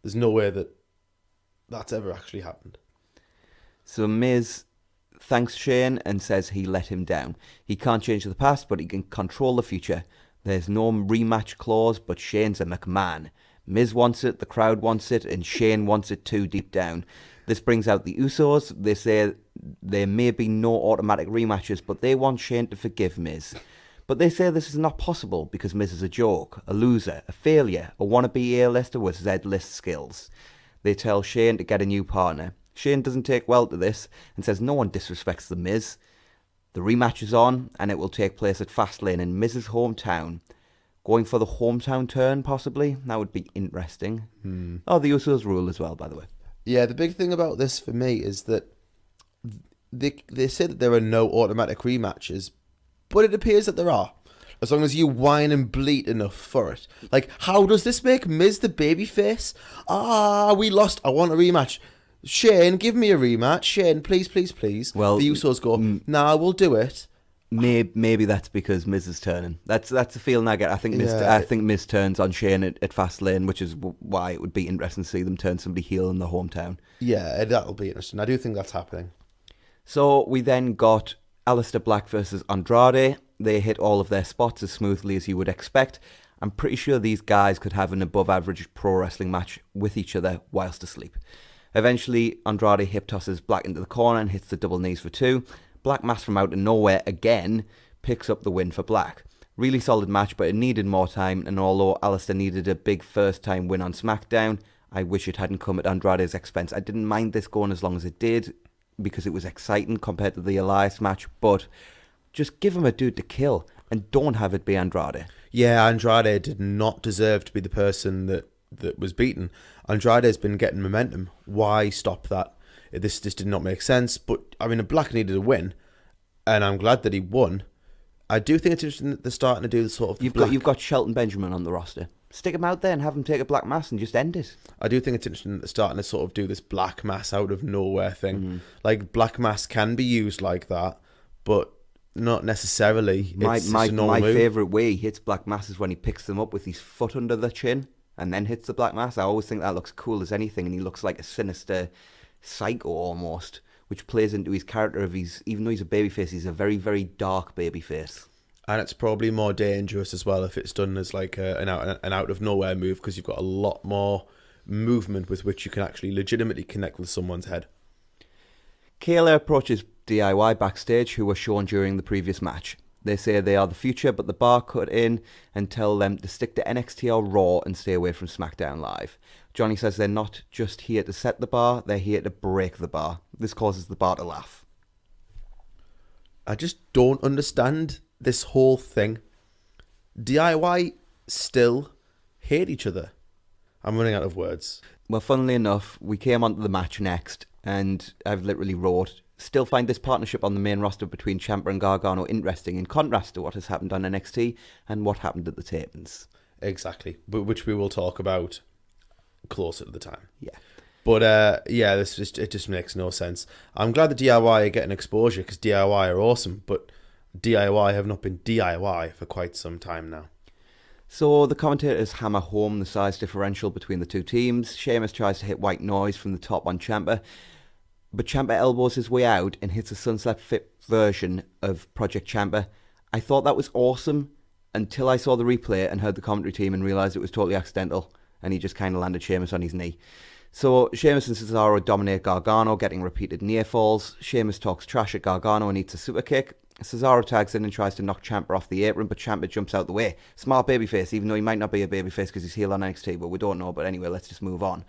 There's no way that that's ever actually happened. So Miz thanks Shane and says he let him down. He can't change the past, but he can control the future. There's no rematch clause, but Shane's a McMahon. Miz wants it, the crowd wants it, and Shane wants it too deep down. This brings out the Usos. They say there may be no automatic rematches, but they want Shane to forgive Miz. But they say this is not possible because Miz is a joke, a loser, a failure, a wannabe A-lister with Z-list skills. They tell Shane to get a new partner. Shane doesn't take well to this and says no one disrespects the Miz. The rematch is on and it will take place at Fastlane in Miz's hometown. Going for the hometown turn, possibly? That would be interesting. Oh, the Usos rule as well, by the way. Yeah, the big thing about this for me is that they say that there are no automatic rematches, but it appears that there are. As long as you whine and bleat enough for it. Like, how does this make Miz the babyface? We lost. I want a rematch. Shane, give me a rematch. Shane, please, please, please. Well, the Usos go, nah, we'll do it. Maybe that's because Miz is turning. That's the feeling I get. I think Miz turns on Shane at Fastlane, which is why it would be interesting to see them turn somebody heel in the hometown. Yeah, that'll be interesting. I do think that's happening. So we then got Aleister Black versus Andrade. They hit all of their spots as smoothly as you would expect. I'm pretty sure these guys could have an above-average pro wrestling match with each other whilst asleep. Eventually, Andrade hip tosses Black into the corner and hits the double knees for two. Black Mass from out of nowhere again picks up the win for Black. Really solid match, but it needed more time, and although Alistair needed a big first-time win on SmackDown, I wish it hadn't come at Andrade's expense. I didn't mind this going as long as it did, because it was exciting compared to the Elias match, but just give him a dude to kill, and don't have it be Andrade. Yeah, Andrade did not deserve to be the person that was beaten. Andrade's been getting momentum. Why stop that? This did not make sense, but I mean, Black needed a win, and I'm glad that he won. I do think it's interesting that they're starting to do the sort of... You've got Shelton Benjamin on the roster. Stick him out there and have him take a black mass and just end it. I do think it's interesting that they're starting to sort of do this black mass out of nowhere thing. Like, black mass can be used like that, but not necessarily. My move. favourite way he hits black mass is when he picks them up with his foot under the chin and then hits the black mass. I always think that looks cool as anything, and he looks like a sinister psycho almost, which plays into his character of even though he's a babyface, he's a very, very dark babyface. And it's probably more dangerous as well if it's done as like an out of nowhere move, because you've got a lot more movement with which you can actually legitimately connect with someone's head. Kayla approaches DIY backstage, who were shown during the previous match. They say they are the future, but the bar cut in and tell them to stick to NXT or Raw and stay away from SmackDown Live. Johnny says they're not just here to set the bar, they're here to break the bar. This causes the bar to laugh. I just don't understand this whole thing. DIY still hate each other. I'm running out of words. Well, funnily enough, we came onto the match next, and I've literally wrote, still find this partnership on the main roster between Ciampa and Gargano interesting, in contrast to what has happened on NXT and what happened at the tapings. Exactly, but which we will talk about closer to the time. Yeah. But it just makes no sense. I'm glad the DIY are getting exposure, because DIY are awesome, but DIY have not been DIY for quite some time now. So the commentators hammer home the size differential between the two teams. Sheamus tries to hit white noise from the top on Ciampa, but Ciampa elbows his way out and hits a sunset fit version of Project Ciampa. I thought that was awesome until I saw the replay and heard the commentary team and realised it was totally accidental, and he just kind of landed Sheamus on his knee. So Sheamus and Cesaro dominate Gargano, getting repeated near falls. Sheamus talks trash at Gargano and eats a super kick. Cesaro tags in and tries to knock Ciampa off the apron, but Ciampa jumps out the way. Smart babyface, even though he might not be a babyface because he's heel on NXT, but we don't know. But anyway, let's just move on.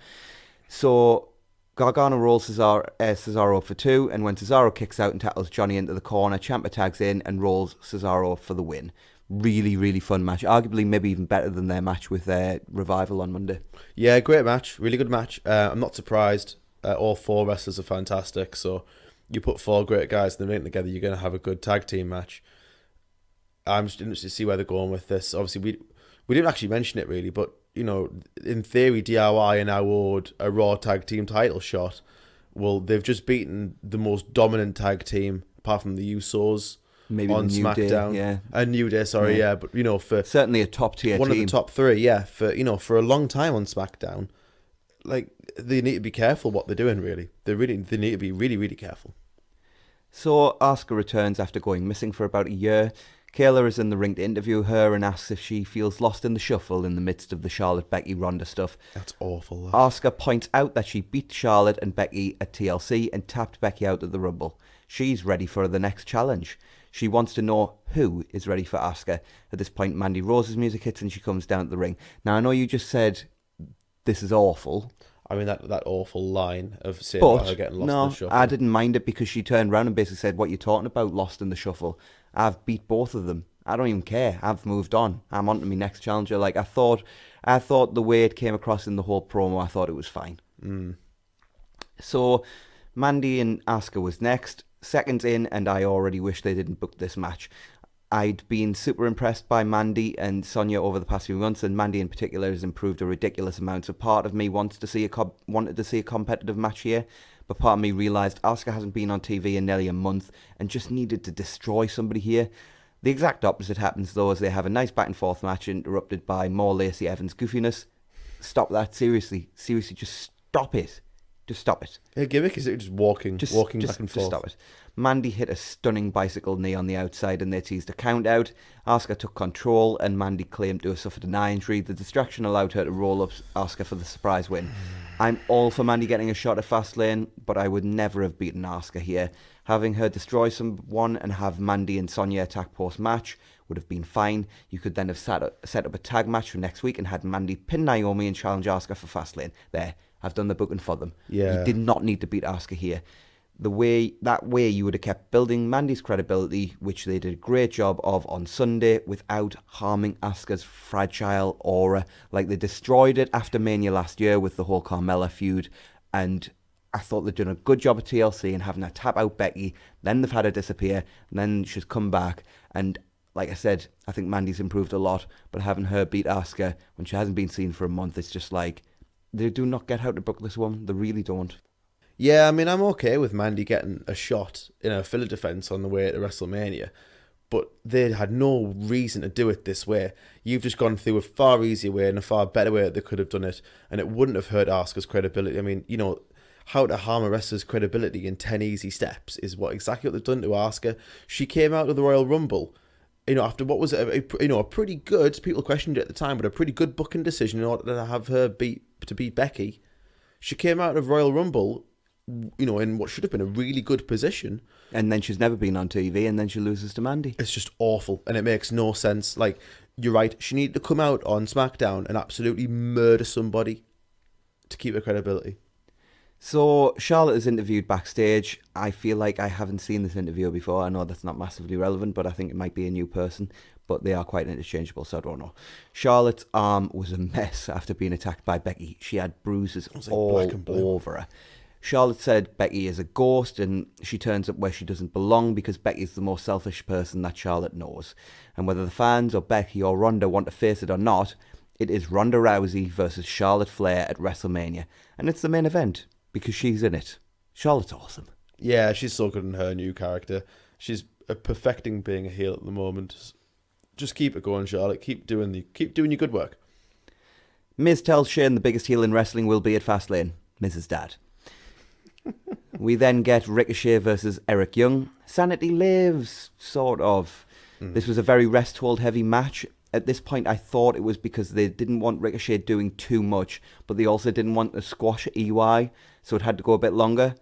So Gargano rolls Cesaro up for two, and when Cesaro kicks out and tackles Johnny into the corner, Ciampa tags in and rolls Cesaro up for the win. Really, really fun match. Arguably maybe even better than their match with their Revival on Monday. Yeah, great match. Really good match. I'm not surprised. All four wrestlers are fantastic, so you put four great guys in the ring together, you're going to have a good tag team match. I'm just interested to see where they're going with this. Obviously, we didn't actually mention it really, but you know, in theory, DIY are now owed a Raw tag team title shot. Well, they've just beaten the most dominant tag team, apart from the Usos, maybe on New SmackDown. Day, yeah. A New Day, sorry, yeah. But you know, for certainly a top tier one team. of the top three, yeah. For a long time on SmackDown, like they need to be careful what they're doing. Really, they need to be really, really careful. So Asuka returns after going missing for about a year. Kayla is in the ring to interview her and asks if she feels lost in the shuffle in the midst of the Charlotte, Becky, Ronda stuff. That's awful. Asuka points out that she beat Charlotte and Becky at TLC and tapped Becky out at the Rumble. She's ready for the next challenge. She wants to know who is ready for Asuka. At this point, Mandy Rose's music hits and she comes down to the ring. Now, I know you just said this is awful. I mean, that awful line of saying about her getting lost in the shuffle. I didn't mind it because she turned around and basically said, what you're talking about, lost in the shuffle. I've beat both of them. I don't even care. I've moved on. I'm on to my next challenger. Like, I thought the way it came across in the whole promo, I thought it was fine. So, Mandy and Asuka was next. Seconds in, and I already wish they didn't book this match. I'd been super impressed by Mandy and Sonya over the past few months, and Mandy in particular has improved a ridiculous amount. So part of me wanted to see a competitive match here, but part of me realised Asuka hasn't been on TV in nearly a month and just needed to destroy somebody here. The exact opposite happens though, as they have a nice back and forth match interrupted by more Lacey Evans goofiness. Stop that, seriously, just stop it. Just stop it. Her gimmick is just walking back and forth. Just stop it. Mandy hit a stunning bicycle knee on the outside and they teased a count out. Asuka took control and Mandy claimed to have suffered an eye injury. The distraction allowed her to roll up Asuka for the surprise win. I'm all for Mandy getting a shot at Fastlane, but I would never have beaten Asuka here. Having her destroy someone and have Mandy and Sonya attack post-match would have been fine. You could then have set up a tag match for next week and had Mandy pin Naomi and challenge Asuka for Fastlane. There, I've done the booking for them. Yeah. You did not need to beat Asuka here. That way you would have kept building Mandy's credibility, which they did a great job of on Sunday, without harming Asuka's fragile aura. Like, they destroyed it after Mania last year with the whole Carmella feud, and I thought they'd done a good job at TLC and having her tap out Becky, then they've had her disappear, and then she's come back, and like I said, I think Mandy's improved a lot, but having her beat Asuka when she hasn't been seen for a month, it's just like, they do not get how to book this woman. They really don't. Yeah, I mean, I'm okay with Mandy getting a shot in a filler defense on the way to WrestleMania, but they had no reason to do it this way. You've just gone through a far easier way and a far better way that they could have done it, and it wouldn't have hurt Asuka's credibility. I mean, how to harm a wrestler's credibility in 10 easy steps is exactly what they've done to Asuka. She came out of the Royal Rumble, after what was a pretty good, people questioned it at the time, but a pretty good booking decision in order to have her beat Becky. She came out of Royal Rumble, in what should have been a really good position. And then she's never been on TV, and then she loses to Mandy. It's just awful, and it makes no sense. Like, you're right, she needed to come out on SmackDown and absolutely murder somebody to keep her credibility. So, Charlotte is interviewed backstage. I feel like I haven't seen this interview before. I know that's not massively relevant, but I think it might be a new person. But they are quite interchangeable, so I don't know. Charlotte's arm was a mess after being attacked by Becky. She had bruises all over her. Charlotte said Becky is a ghost and she turns up where she doesn't belong because Becky's the most selfish person that Charlotte knows. And whether the fans or Becky or Ronda want to face it or not, it is Ronda Rousey versus Charlotte Flair at WrestleMania. And it's the main event because she's in it. Charlotte's awesome. Yeah, she's so good in her new character. She's perfecting being a heel at the moment. Just keep it going, Charlotte. Keep doing your good work. Miz tells Shane the biggest heel in wrestling will be at Fastlane. Miz's dad. We then get Ricochet versus Eric Young. Sanity lives, sort of. This was a very rest hold heavy match. At this point, I thought it was because they didn't want Ricochet doing too much, but they also didn't want to squash EY, so it had to go a bit longer.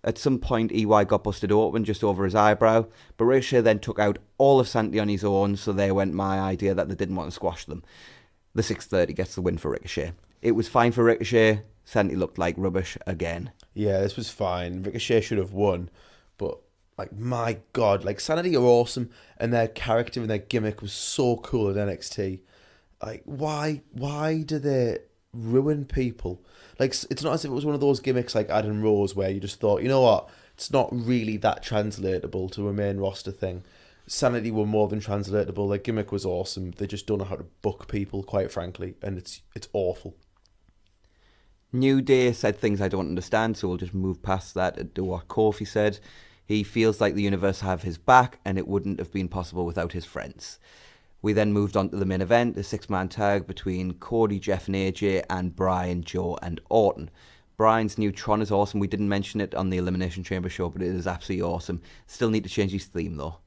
At some point, EY got busted open just over his eyebrow, but Ricochet then took out all of Sanity on his own, so there went my idea that they didn't want to squash them. The 6:30 gets the win for Ricochet. It was fine for Ricochet. Sanity looked like rubbish again. Yeah, this was fine. Ricochet should have won, but my God, Sanity are awesome, and their character and their gimmick was so cool at NXT. Why do they ruin people? It's not as if it was one of those gimmicks like Adam Rose where you just thought, you know what, it's not really that translatable to a main roster thing. Sanity were more than translatable. Their gimmick was awesome. They just don't know how to book people, quite frankly, and it's awful. New Day said things I don't understand, so we'll just move past that and do what Kofi said. He feels like the universe have his back, and it wouldn't have been possible without his friends. We then moved on to the main event, a 6-man tag between Cody, Jeff and AJ, and Bryan, Joe and Orton. Bryan's new Tron is awesome. We didn't mention it on the Elimination Chamber show, but it is absolutely awesome. Still need to change his theme, though.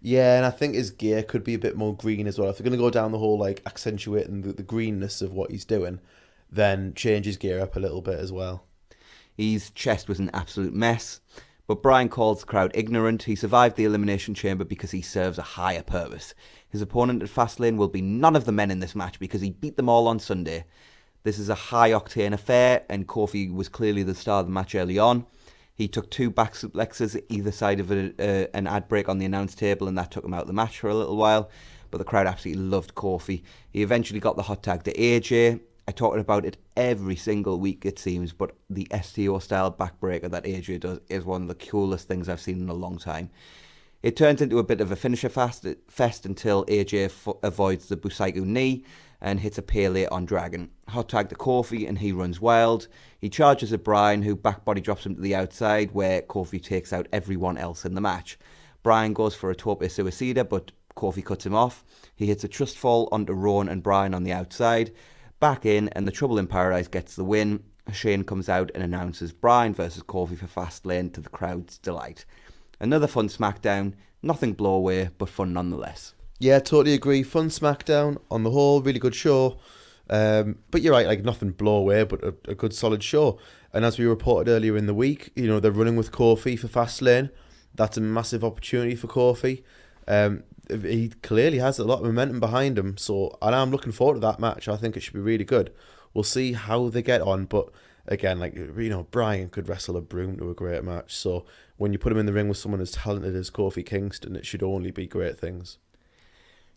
Yeah, and I think his gear could be a bit more green as well. If they're going to go down the whole, accentuating the greenness of what he's doing, then change his gear up a little bit as well. His chest was an absolute mess, but Bryan calls the crowd ignorant. He survived the Elimination Chamber because he serves a higher purpose. His opponent at Fastlane will be none of the men in this match because he beat them all on Sunday. This is a high-octane affair, and Kofi was clearly the star of the match early on. He took 2 back suplexes either side of an ad break on the announce table, and that took him out of the match for a little while. But the crowd absolutely loved Kofi. He eventually got the hot tag to AJ. I talk about it every single week, it seems, but the STO-style backbreaker that AJ does is one of the coolest things I've seen in a long time. It turns into a bit of a finisher fest until AJ avoids the Busaiku knee and hits a Pele on Dragon. Hot tag to Kofi, and he runs wild. He charges at Bryan, who backbody drops him to the outside, where Kofi takes out everyone else in the match. Bryan goes for a tope suicida, but Kofi cuts him off. He hits a trust fall onto Rowan and Bryan on the outside. Back in, and the Trouble in Paradise gets the win. Shane comes out and announces Bryan versus Kofi for Fastlane to the crowd's delight. Another fun SmackDown, nothing blow away, but fun nonetheless. Yeah, totally agree. Fun SmackDown on the whole, really good show. But you're right, nothing blow away, but a good solid show. And as we reported earlier in the week, they're running with Kofi for Fastlane. That's a massive opportunity for Kofi. He clearly has a lot of momentum behind him, and I'm looking forward to that match. I think it should be really good. We'll see how they get on, but again, Brian could wrestle a broom to a great match. So when you put him in the ring with someone as talented as Kofi Kingston, it should only be great things.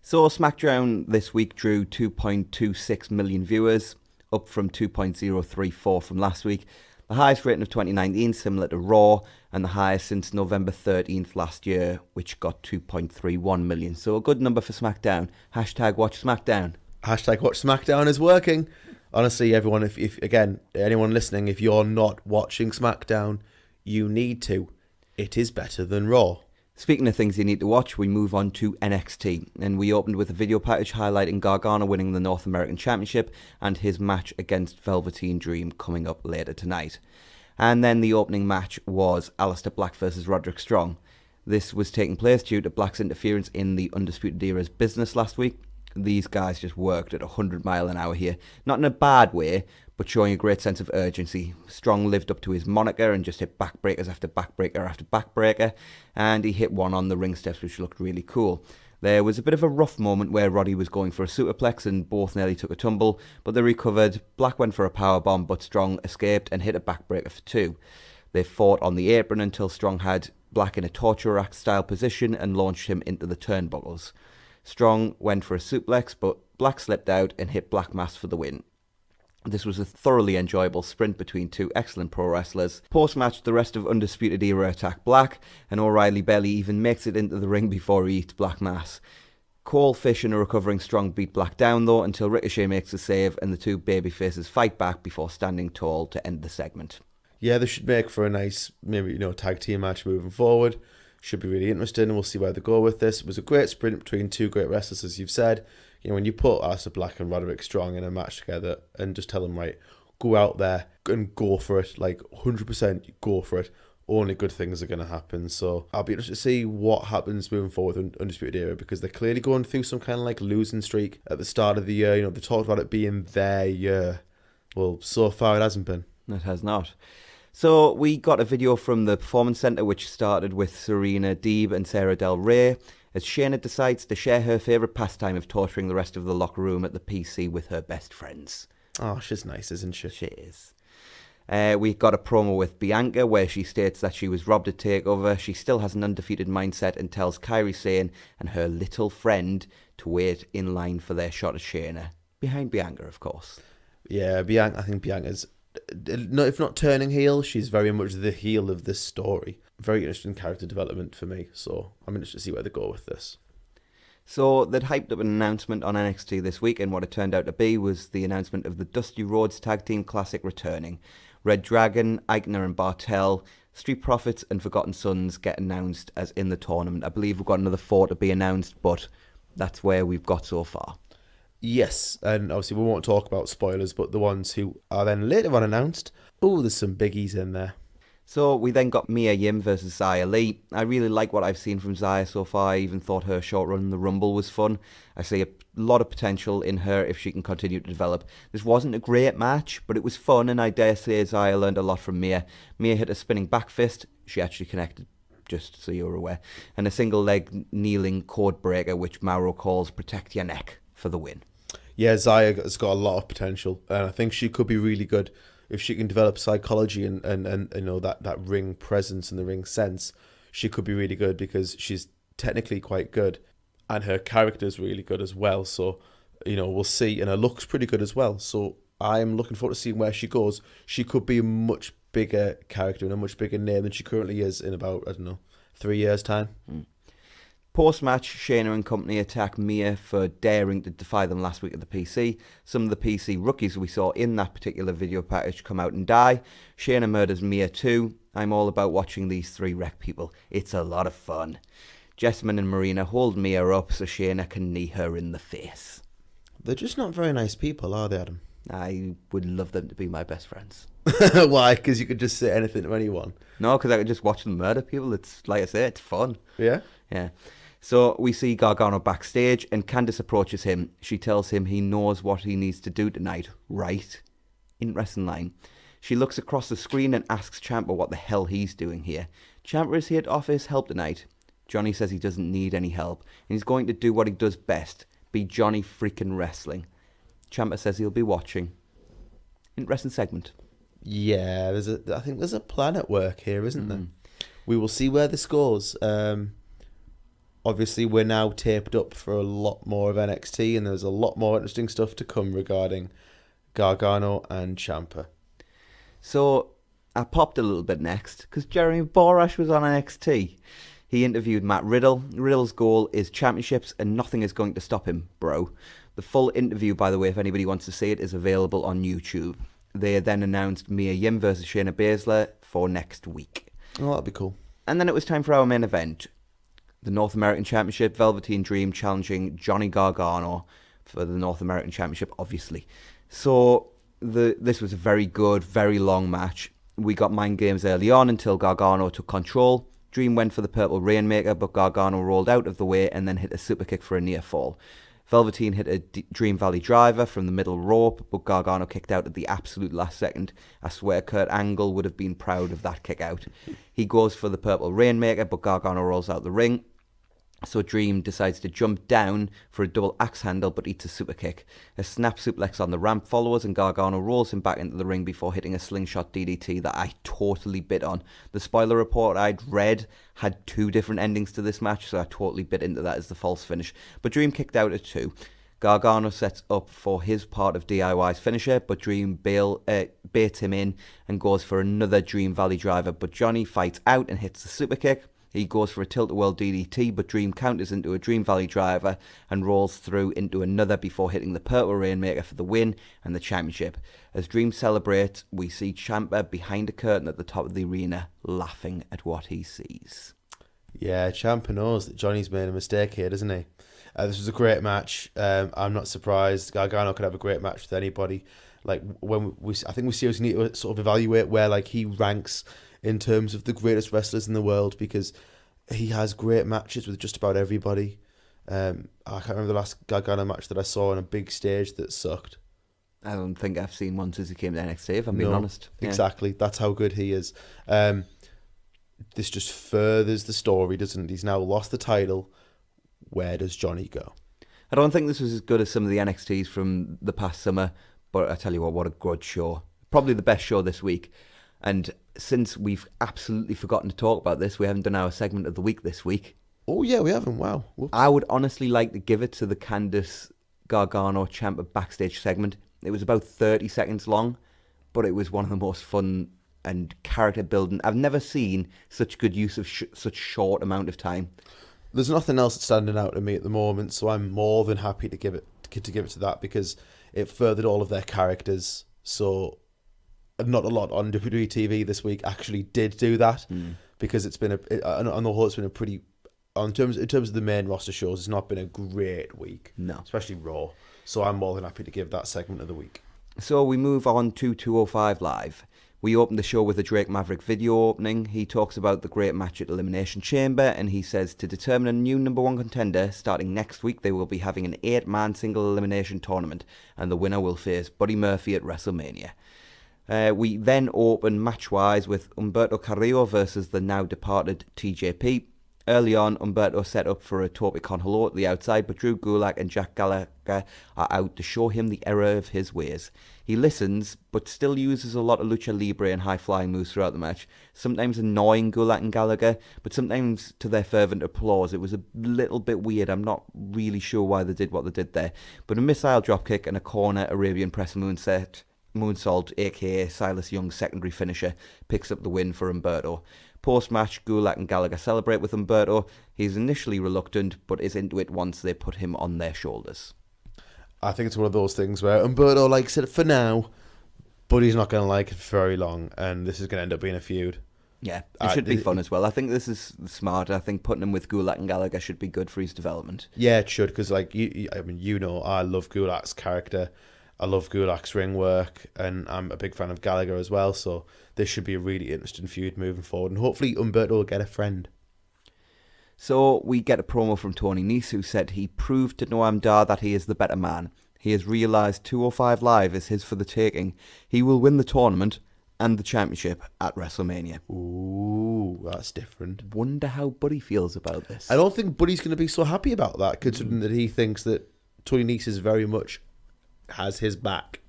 So SmackDown this week drew 2.26 million viewers, up from 2.034 from last week. The highest rating of 2019, similar to Raw, and the highest since November 13th last year, which got 2.31 million. So a good number for SmackDown. Hashtag watch SmackDown. Hashtag watch SmackDown is working. Honestly, everyone, if again, anyone listening, if you're not watching SmackDown, you need to. It is better than Raw. Speaking of things you need to watch, we move on to NXT, and we opened with a video package highlighting Gargano winning the North American Championship and his match against Velveteen Dream coming up later tonight. And then the opening match was Aleister Black versus Roderick Strong. This was taking place due to Black's interference in the Undisputed Era's business last week. These guys just worked at 100 mile an hour here, not in a bad way, but showing a great sense of urgency. Strong lived up to his moniker and just hit backbreakers after backbreaker after backbreaker, and he hit one on the ring steps which looked really cool. There was a bit of a rough moment where Roddy was going for a superplex and both nearly took a tumble, but they recovered. Black went for a powerbomb, but Strong escaped and hit a backbreaker for two. They fought on the apron until Strong had Black in a torture rack style position and launched him into the turnbuckles. Strong went for a suplex, but Black slipped out and hit Black Mass for the win. This was a thoroughly enjoyable sprint between two excellent pro wrestlers. Post-match, the rest of Undisputed Era attack Black, and O'Reilly barely even makes it into the ring before he eats Black Mass. Cole, Fish and a recovering Strong beat Black down though until Ricochet makes a save and the two babyfaces fight back before standing tall to end the segment. Yeah, this should make for a nice, maybe, tag team match moving forward. Should be really interesting, and we'll see where they go with this. It was a great sprint between two great wrestlers, as you've said. When you put Aleister Black and Roderick Strong in a match together and just tell them, right, go out there and go for it, 100% go for it, only good things are going to happen. So I'll be interested to see what happens moving forward in Undisputed Era, because they're clearly going through some kind of losing streak at the start of the year. They talked about it being their year. Well, so far it hasn't been. It has not. So we got a video from the Performance Center which started with Serena Deeb and Sarah Del Rey as Shayna decides to share her favourite pastime of torturing the rest of the locker room at the PC with her best friends. Oh, she's nice, isn't she? She is. We got a promo with Bianca where she states that she was robbed at TakeOver. She still has an undefeated mindset and tells Kairi Sane and her little friend to wait in line for their shot at Shayna. Behind Bianca, of course. Yeah, I think Bianca's, if not turning heel, she's very much the heel of this story. Very interesting character development for me, so I'm interested to see where they go with this. So they'd hyped up an announcement on NXT this week, and what it turned out to be was the announcement of the Dusty Rhodes Tag Team Classic returning. Red Dragon, Eichner and Bartel, Street Profits and Forgotten Sons get announced as in the tournament. I believe we've got another 4 to be announced, but that's where we've got so far. Yes, and obviously we won't talk about spoilers, but the ones who are then later on announced, there's some biggies in there. So we then got Mia Yim versus Xia Li. I really like what I've seen from Xia so far. I even thought her short run in the Rumble was fun. I see a lot of potential in her if she can continue to develop. This wasn't a great match, but it was fun, and I dare say Xia learned a lot from Mia. Mia hit a spinning back fist. She actually connected, just so you're aware. And a single leg kneeling code breaker, which Mauro calls protect your neck, for the win. Yeah, Xia has got a lot of potential, and I think she could be really good if she can develop psychology and that ring presence and the ring sense. She could be really good because she's technically quite good, and her character's really good as well. So, we'll see, and her look's pretty good as well. So I'm looking forward to seeing where she goes. She could be a much bigger character and a much bigger name than she currently is in about 3 years' time. Post-match, Shayna and company attack Mia for daring to defy them last week at the PC. Some of the PC rookies we saw in that particular video package come out and die. Shayna murders Mia too. I'm all about watching these 3 wreck people. It's a lot of fun. Jessamine and Marina hold Mia up so Shayna can knee her in the face. They're just not very nice people, are they, Adam? I would love them to be my best friends. Why? Because you could just say anything to anyone. No, because I could just watch them murder people. It's, like I say, it's fun. Yeah? Yeah. So we see Gargano backstage and Candice approaches him. She tells him he knows what he needs to do tonight, right? Interesting line. She looks across the screen and asks Ciampa what the hell he's doing here. Ciampa is here to offer his help tonight. Johnny says he doesn't need any help, and he's going to do what he does best, be Johnny freaking wrestling. Ciampa says he'll be watching. Interesting segment. Yeah, I think there's a plan at work here, isn't there? We will see where this goes. Obviously, we're now taped up for a lot more of NXT, and there's a lot more interesting stuff to come regarding Gargano and Ciampa. So, I popped a little bit next, because Jeremy Borash was on NXT. He interviewed Matt Riddle. Riddle's goal is championships, and nothing is going to stop him, bro. The full interview, by the way, if anybody wants to see it, is available on YouTube. They then announced Mia Yim versus Shayna Baszler for next week. Oh, that'd be cool. And then it was time for our main event. The North American Championship, Velveteen Dream challenging Johnny Gargano for the North American Championship, obviously. So this was a very good, very long match. We got mind games early on until Gargano took control. Dream went for the Purple Rainmaker, but Gargano rolled out of the way and then hit a super kick for a near fall. Velveteen hit a Dream Valley driver from the middle rope, but Gargano kicked out at the absolute last second. I swear Kurt Angle would have been proud of that kick out. He goes for the Purple Rainmaker, but Gargano rolls out the ring. So Dream decides to jump down for a double axe handle, but eats a super kick. A snap suplex on the ramp follows, and Gargano rolls him back into the ring before hitting a slingshot DDT that I totally bit on. The spoiler report I'd read had 2 different endings to this match, so I totally bit into that as the false finish. But Dream kicked out at 2. Gargano sets up for his part of DIY's finisher, but Dream baits him in and goes for another Dream Valley driver, but Johnny fights out and hits the super kick. He goes for a tilt-a-whirl DDT, but Dream counters into a Dream Valley driver and rolls through into another before hitting the Purple Rainmaker for the win and the championship. As Dream celebrates, we see Ciampa behind a curtain at the top of the arena, laughing at what he sees. Yeah, Ciampa knows that Johnny's made a mistake here, doesn't he? This was a great match. I'm not surprised. Gargano could have a great match with anybody. Like I think we seriously need to sort of evaluate where like he ranks in terms of the greatest wrestlers in the world, because he has great matches with just about everybody. I can't remember the last Gargano match that I saw on a big stage that sucked. I don't think I've seen one since he came to NXT, if I'm being honest. Yeah. Exactly. That's how good he is. This just furthers the story, doesn't it? He's now lost the title. Where does Johnny go? I don't think this was as good as some of the NXTs from the past summer, but I tell you what a good show. Probably the best show this week. And since we've absolutely forgotten to talk about this, we haven't done our segment of the week this week. Oh, yeah, we haven't. Wow. Whoops. I would honestly like to give it to the Candice Gargano Ciampa backstage segment. It was about 30 seconds long, but it was one of the most fun and character building. I've never seen such good use of such short amount of time. There's nothing else that's standing out to me at the moment, so I'm more than happy to give it to that, because it furthered all of their characters. So not a lot on WWE TV this week actually did do that, because it's been on the whole, it's been a pretty, in terms of the main roster shows, it's not been a great week. No. Especially Raw. So I'm more than happy to give that segment of the week. So we move on to 205 Live. We open the show with a Drake Maverick video opening. He talks about the great match at Elimination Chamber, and he says to determine a new number 1 contender, starting next week, they will be having an 8-man single elimination tournament, and the winner will face Buddy Murphy at WrestleMania. We then open match-wise with Humberto Carrillo versus the now-departed TJP. Early on, Humberto set up for a Tope Con Hilo at the outside, but Drew Gulak and Jack Gallagher are out to show him the error of his ways. He listens, but still uses a lot of lucha libre and high-flying moves throughout the match, sometimes annoying Gulak and Gallagher, but sometimes to their fervent applause. It was a little bit weird. I'm not really sure why they did what they did there. But a missile dropkick and a corner Arabian press moonsault, aka Silas Young's secondary finisher, picks up the win for Humberto. Post-match, Gulak and Gallagher celebrate with Humberto. He's initially reluctant, but is into it once they put him on their shoulders. I think it's one of those things where Humberto likes it for now, but he's not going to like it for very long, and this is going to end up being a feud. Yeah, it should be fun as well. I think this is smart. I think putting him with Gulak and Gallagher should be good for his development. Yeah, it should, because like I love Gulak's character. I love Gulak's ring work, and I'm a big fan of Gallagher as well, so this should be a really interesting feud moving forward, and hopefully Humberto will get a friend. So we get a promo from Tony Nese, who said he proved to Noam Dar that he is the better man. He has realised 205 Live is his for the taking. He will win the tournament, and the championship at WrestleMania. Ooh, that's different. Wonder how Buddy feels about this. I don't think Buddy's going to be so happy about that, considering that he thinks that Tony Nese is very much has his back.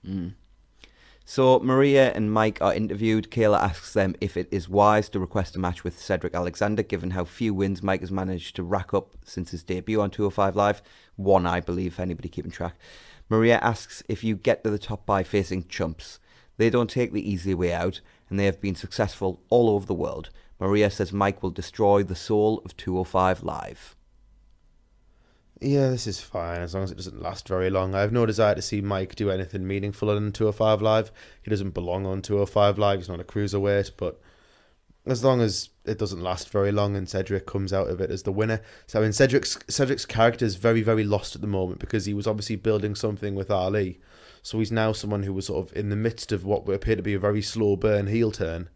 So Maria and Mike are interviewed. Kayla asks them if it is wise to request a match with Cedric Alexander, given how few wins Mike has managed to rack up since his debut on 205 Live. One, I believe, for anybody keeping track. Maria asks if you get to the top by facing chumps. They don't take the easy way out, and they have been successful all over the world. Maria says Mike will destroy the soul of 205 Live. Yeah, this is fine, as long as it doesn't last very long. I have no desire to see Mike do anything meaningful on 205 Live. He doesn't belong on 205 Live. He's not a cruiserweight, but as long as it doesn't last very long and Cedric comes out of it as the winner. So, I mean, Cedric's character is very, very lost at the moment because he was obviously building something with Ali. So he's now someone who was sort of in the midst of what would appear to be a very slow burn heel turn.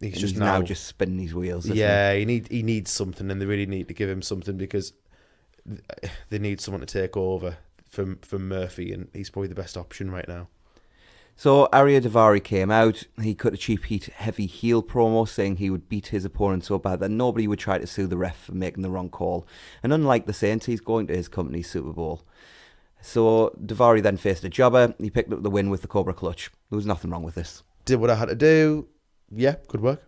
He's now just spinning his wheels. Yeah, he needs something, and they really need to give him something because they need someone to take over from Murphy, and he's probably the best option right now. So Arya Daivari came out. He cut a cheap heat heavy heel promo saying he would beat his opponent so bad that nobody would try to sue the ref for making the wrong call. And unlike the Saints, he's going to his company's Super Bowl. So Daivari then faced a jobber. He picked up the win with the Cobra Clutch. There was nothing wrong with this. Did what I had to do. Yeah, good work.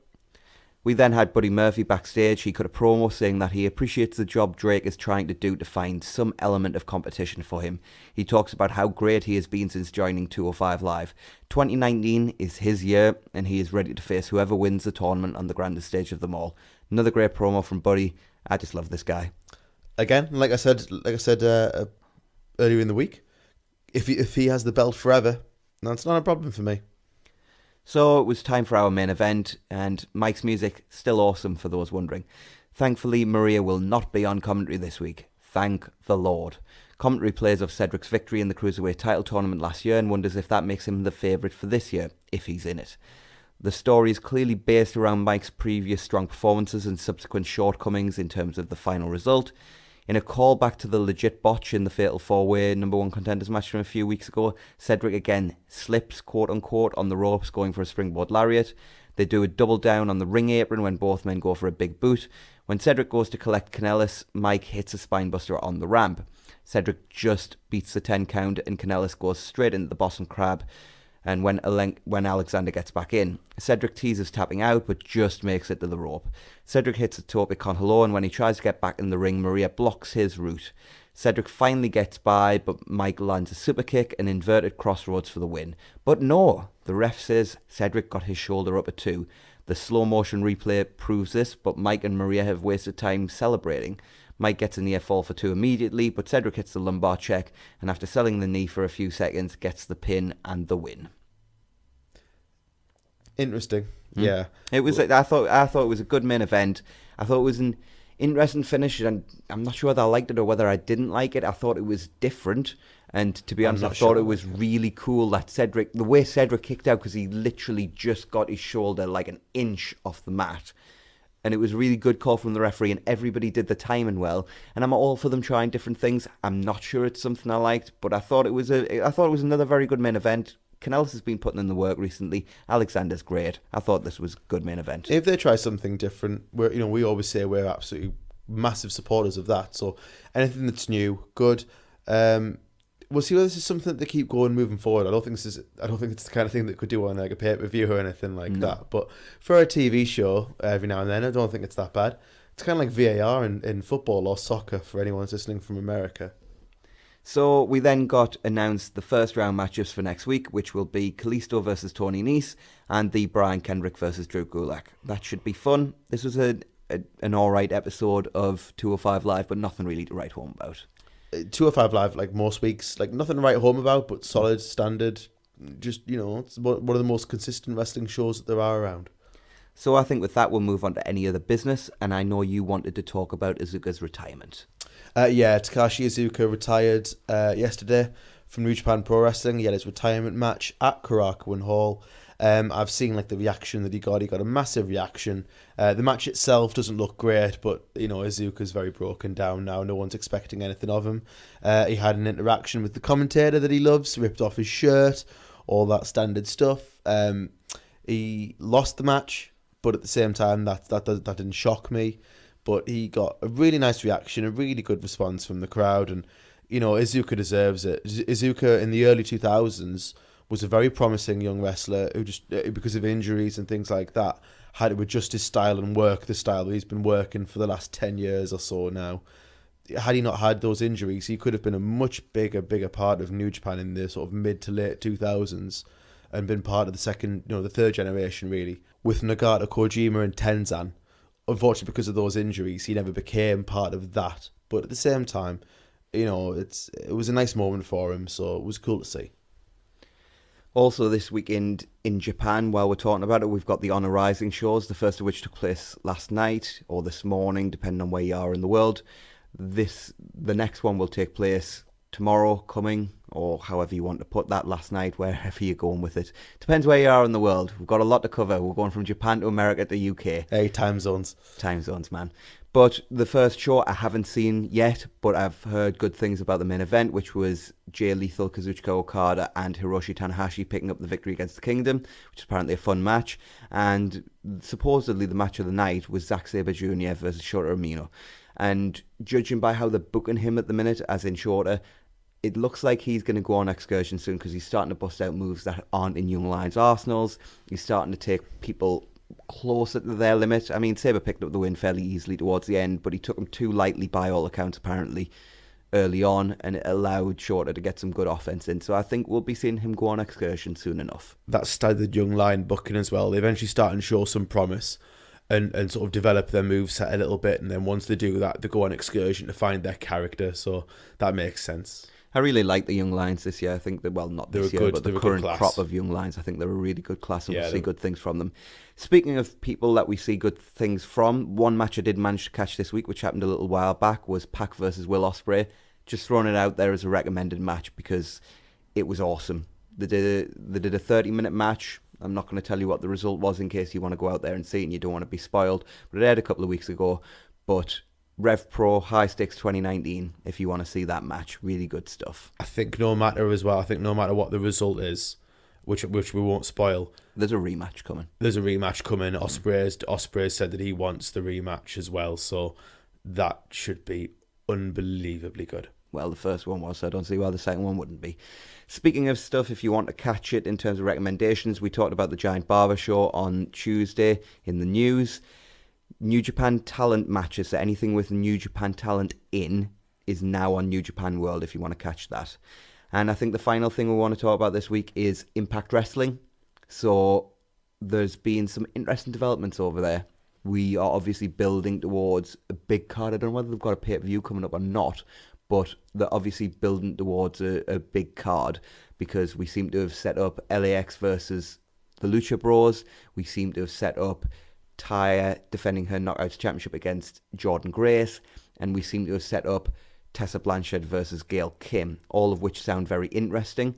We then had Buddy Murphy backstage. He cut a promo saying that he appreciates the job Drake is trying to do to find some element of competition for him. He talks about how great he has been since joining 205 Live. 2019 is his year, and he is ready to face whoever wins the tournament on the grandest stage of them all. Another great promo from Buddy. I just love this guy. Again, like I said earlier in the week, if he has the belt forever, that's not a problem for me. So it was time for our main event, and Mike's music, still awesome for those wondering. Thankfully, Maria will not be on commentary this week. Thank the Lord. Commentary plays of Cedric's victory in the Cruiserweight title tournament last year and wonders if that makes him the favourite for this year, if he's in it. The story is clearly based around Mike's previous strong performances and subsequent shortcomings in terms of the final result. In a callback to the legit botch in the Fatal 4-Way #1 contenders match from a few weeks ago, Cedric again slips, quote-unquote, on the ropes going for a springboard lariat. They do a double down on the ring apron when both men go for a big boot. When Cedric goes to collect Kanellis, Mike hits a spinebuster on the ramp. Cedric just beats the 10 count and Kanellis goes straight into the Boston Crab. And when Alexander gets back in, Cedric teases tapping out, but just makes it to the rope. Cedric hits a tope con hilo, and when he tries to get back in the ring, Maria blocks his route. Cedric finally gets by, but Mike lands a super kick and inverted crossroads for the win. But no, the ref says Cedric got his shoulder up at 2. The slow motion replay proves this, but Mike and Maria have wasted time celebrating. Mike gets a near fall for 2 immediately, but Cedric hits the lumbar check, and after selling the knee for a few seconds, gets the pin and the win. Interesting. Yeah. It was. I thought it was a good main event. I thought it was an interesting finish, and I'm not sure whether I liked it or whether I didn't like it. I thought it was different, and to be honest, I thought it was really cool that the way Cedric kicked out, because he literally just got his shoulder like an inch off the mat. And it was a really good call from the referee, and everybody did the timing well. And I'm all for them trying different things. I'm not sure it's something I liked, but I thought it was another very good main event. Kanellis has been putting in the work recently. Alexander's great. I thought this was a good main event. If they try something different, we always say we're absolutely massive supporters of that. So anything that's new, good. We'll see whether this is something that they keep going moving forward. I don't think it's the kind of thing that could do on like a pay-per-view or anything like that. But for a TV show, every now and then, I don't think it's that bad. It's kind of like VAR in football or soccer for anyone who's listening from America. So we then got announced the first round matchups for next week, which will be Kalisto versus Tony Nese and the Brian Kendrick versus Drew Gulak. That should be fun. This was an alright episode of 205 Live, but nothing really to write home about. 205 Live, like most weeks, like nothing to write home about, but solid, standard. Just, it's one of the most consistent wrestling shows that there are around. So I think with that, we'll move on to any other business, and I know you wanted to talk about Iizuka's retirement. Takashi Iizuka retired yesterday from New Japan Pro Wrestling. He had his retirement match at Korakuen Hall. I've seen the reaction that he got. He got a massive reaction. The match itself doesn't look great, but Iizuka's very broken down now. No one's expecting anything of him. He had an interaction with the commentator that he loves, ripped off his shirt, all that standard stuff. He lost the match, but at the same time, that didn't shock me. But he got a really nice reaction, a really good response from the crowd, and Iizuka deserves it. Iizuka in the early 2000s was a very promising young wrestler who just, because of injuries and things like that, had to adjust his style and work the style that he's been working for the last 10 years or so now. Had he not had those injuries, he could have been a much bigger part of New Japan in the sort of mid to late 2000s and been part of the third generation, really. With Nagata, Kojima and Tenzan, unfortunately because of those injuries, he never became part of that. But at the same time, it was a nice moment for him, so it was cool to see. Also this weekend in Japan, while we're talking about it, we've got the Honor Rising shows, the first of which took place last night or this morning, depending on where you are in the world. The next one will take place tomorrow coming, or however you want to put that, last night, wherever you're going with it. Depends where you are in the world. We've got a lot to cover. We're going from Japan to America to UK. Hey, time zones. Time zones, man. But the first show I haven't seen yet, but I've heard good things about the main event, which was Jay Lethal, Kazuchika Okada and Hiroshi Tanahashi picking up the victory against the Kingdom, which is apparently a fun match. And supposedly the match of the night was Zack Sabre Jr. versus Shota Umino. And judging by how they're booking him at the minute, as in Shota, it looks like he's going to go on excursion soon because he's starting to bust out moves that aren't in Young Lions arsenals. He's starting to take people closer to their limit. I mean, Sabre picked up the win fairly easily towards the end, but he took him too lightly by all accounts, apparently, early on, and it allowed Shota to get some good offense in. So I think we'll be seeing him go on excursion soon enough. That staggered Young Lion booking as well. They eventually start and show some promise and sort of develop their moveset a little bit, and then once they do that, they go on excursion to find their character, so that makes sense. I really like the Young Lions this year. I think that, well, not this year, but the current crop of Young Lions, I think they're a really good class and we'll see good things from them. Speaking of people that we see good things from, one match I did manage to catch this week, which happened a little while back, was Pac versus Will Ospreay. Just throwing it out there as a recommended match because it was awesome. They did a 30-minute match. I'm not going to tell you what the result was in case you want to go out there and see it and you don't want to be spoiled. But it aired a couple of weeks ago. But Rev Pro High Stakes 2019, if you want to see that match, really good stuff. I think no matter what the result is, which we won't spoil, there's a rematch coming. Ospreay said that he wants the rematch as well, so that should be unbelievably good. Well, the first one was, so I don't see why the second one wouldn't be. Speaking of stuff, if you want to catch it in terms of recommendations, we talked about the Giant Barber show on Tuesday in the news. New Japan talent matches, so anything with New Japan talent in is now on New Japan World if you want to catch that. And I think the final thing we want to talk about this week is Impact Wrestling. So there's been some interesting developments over there. We are obviously building towards a big card. I don't know whether they've got a pay-per-view coming up or not, but they're obviously building towards a big card because we seem to have set up LAX versus the Lucha Bros. We seem to have set up Taya defending her Knockouts Championship against Jordan Grace, and we seem to have set up Tessa Blanchard versus Gail Kim, all of which sound very interesting,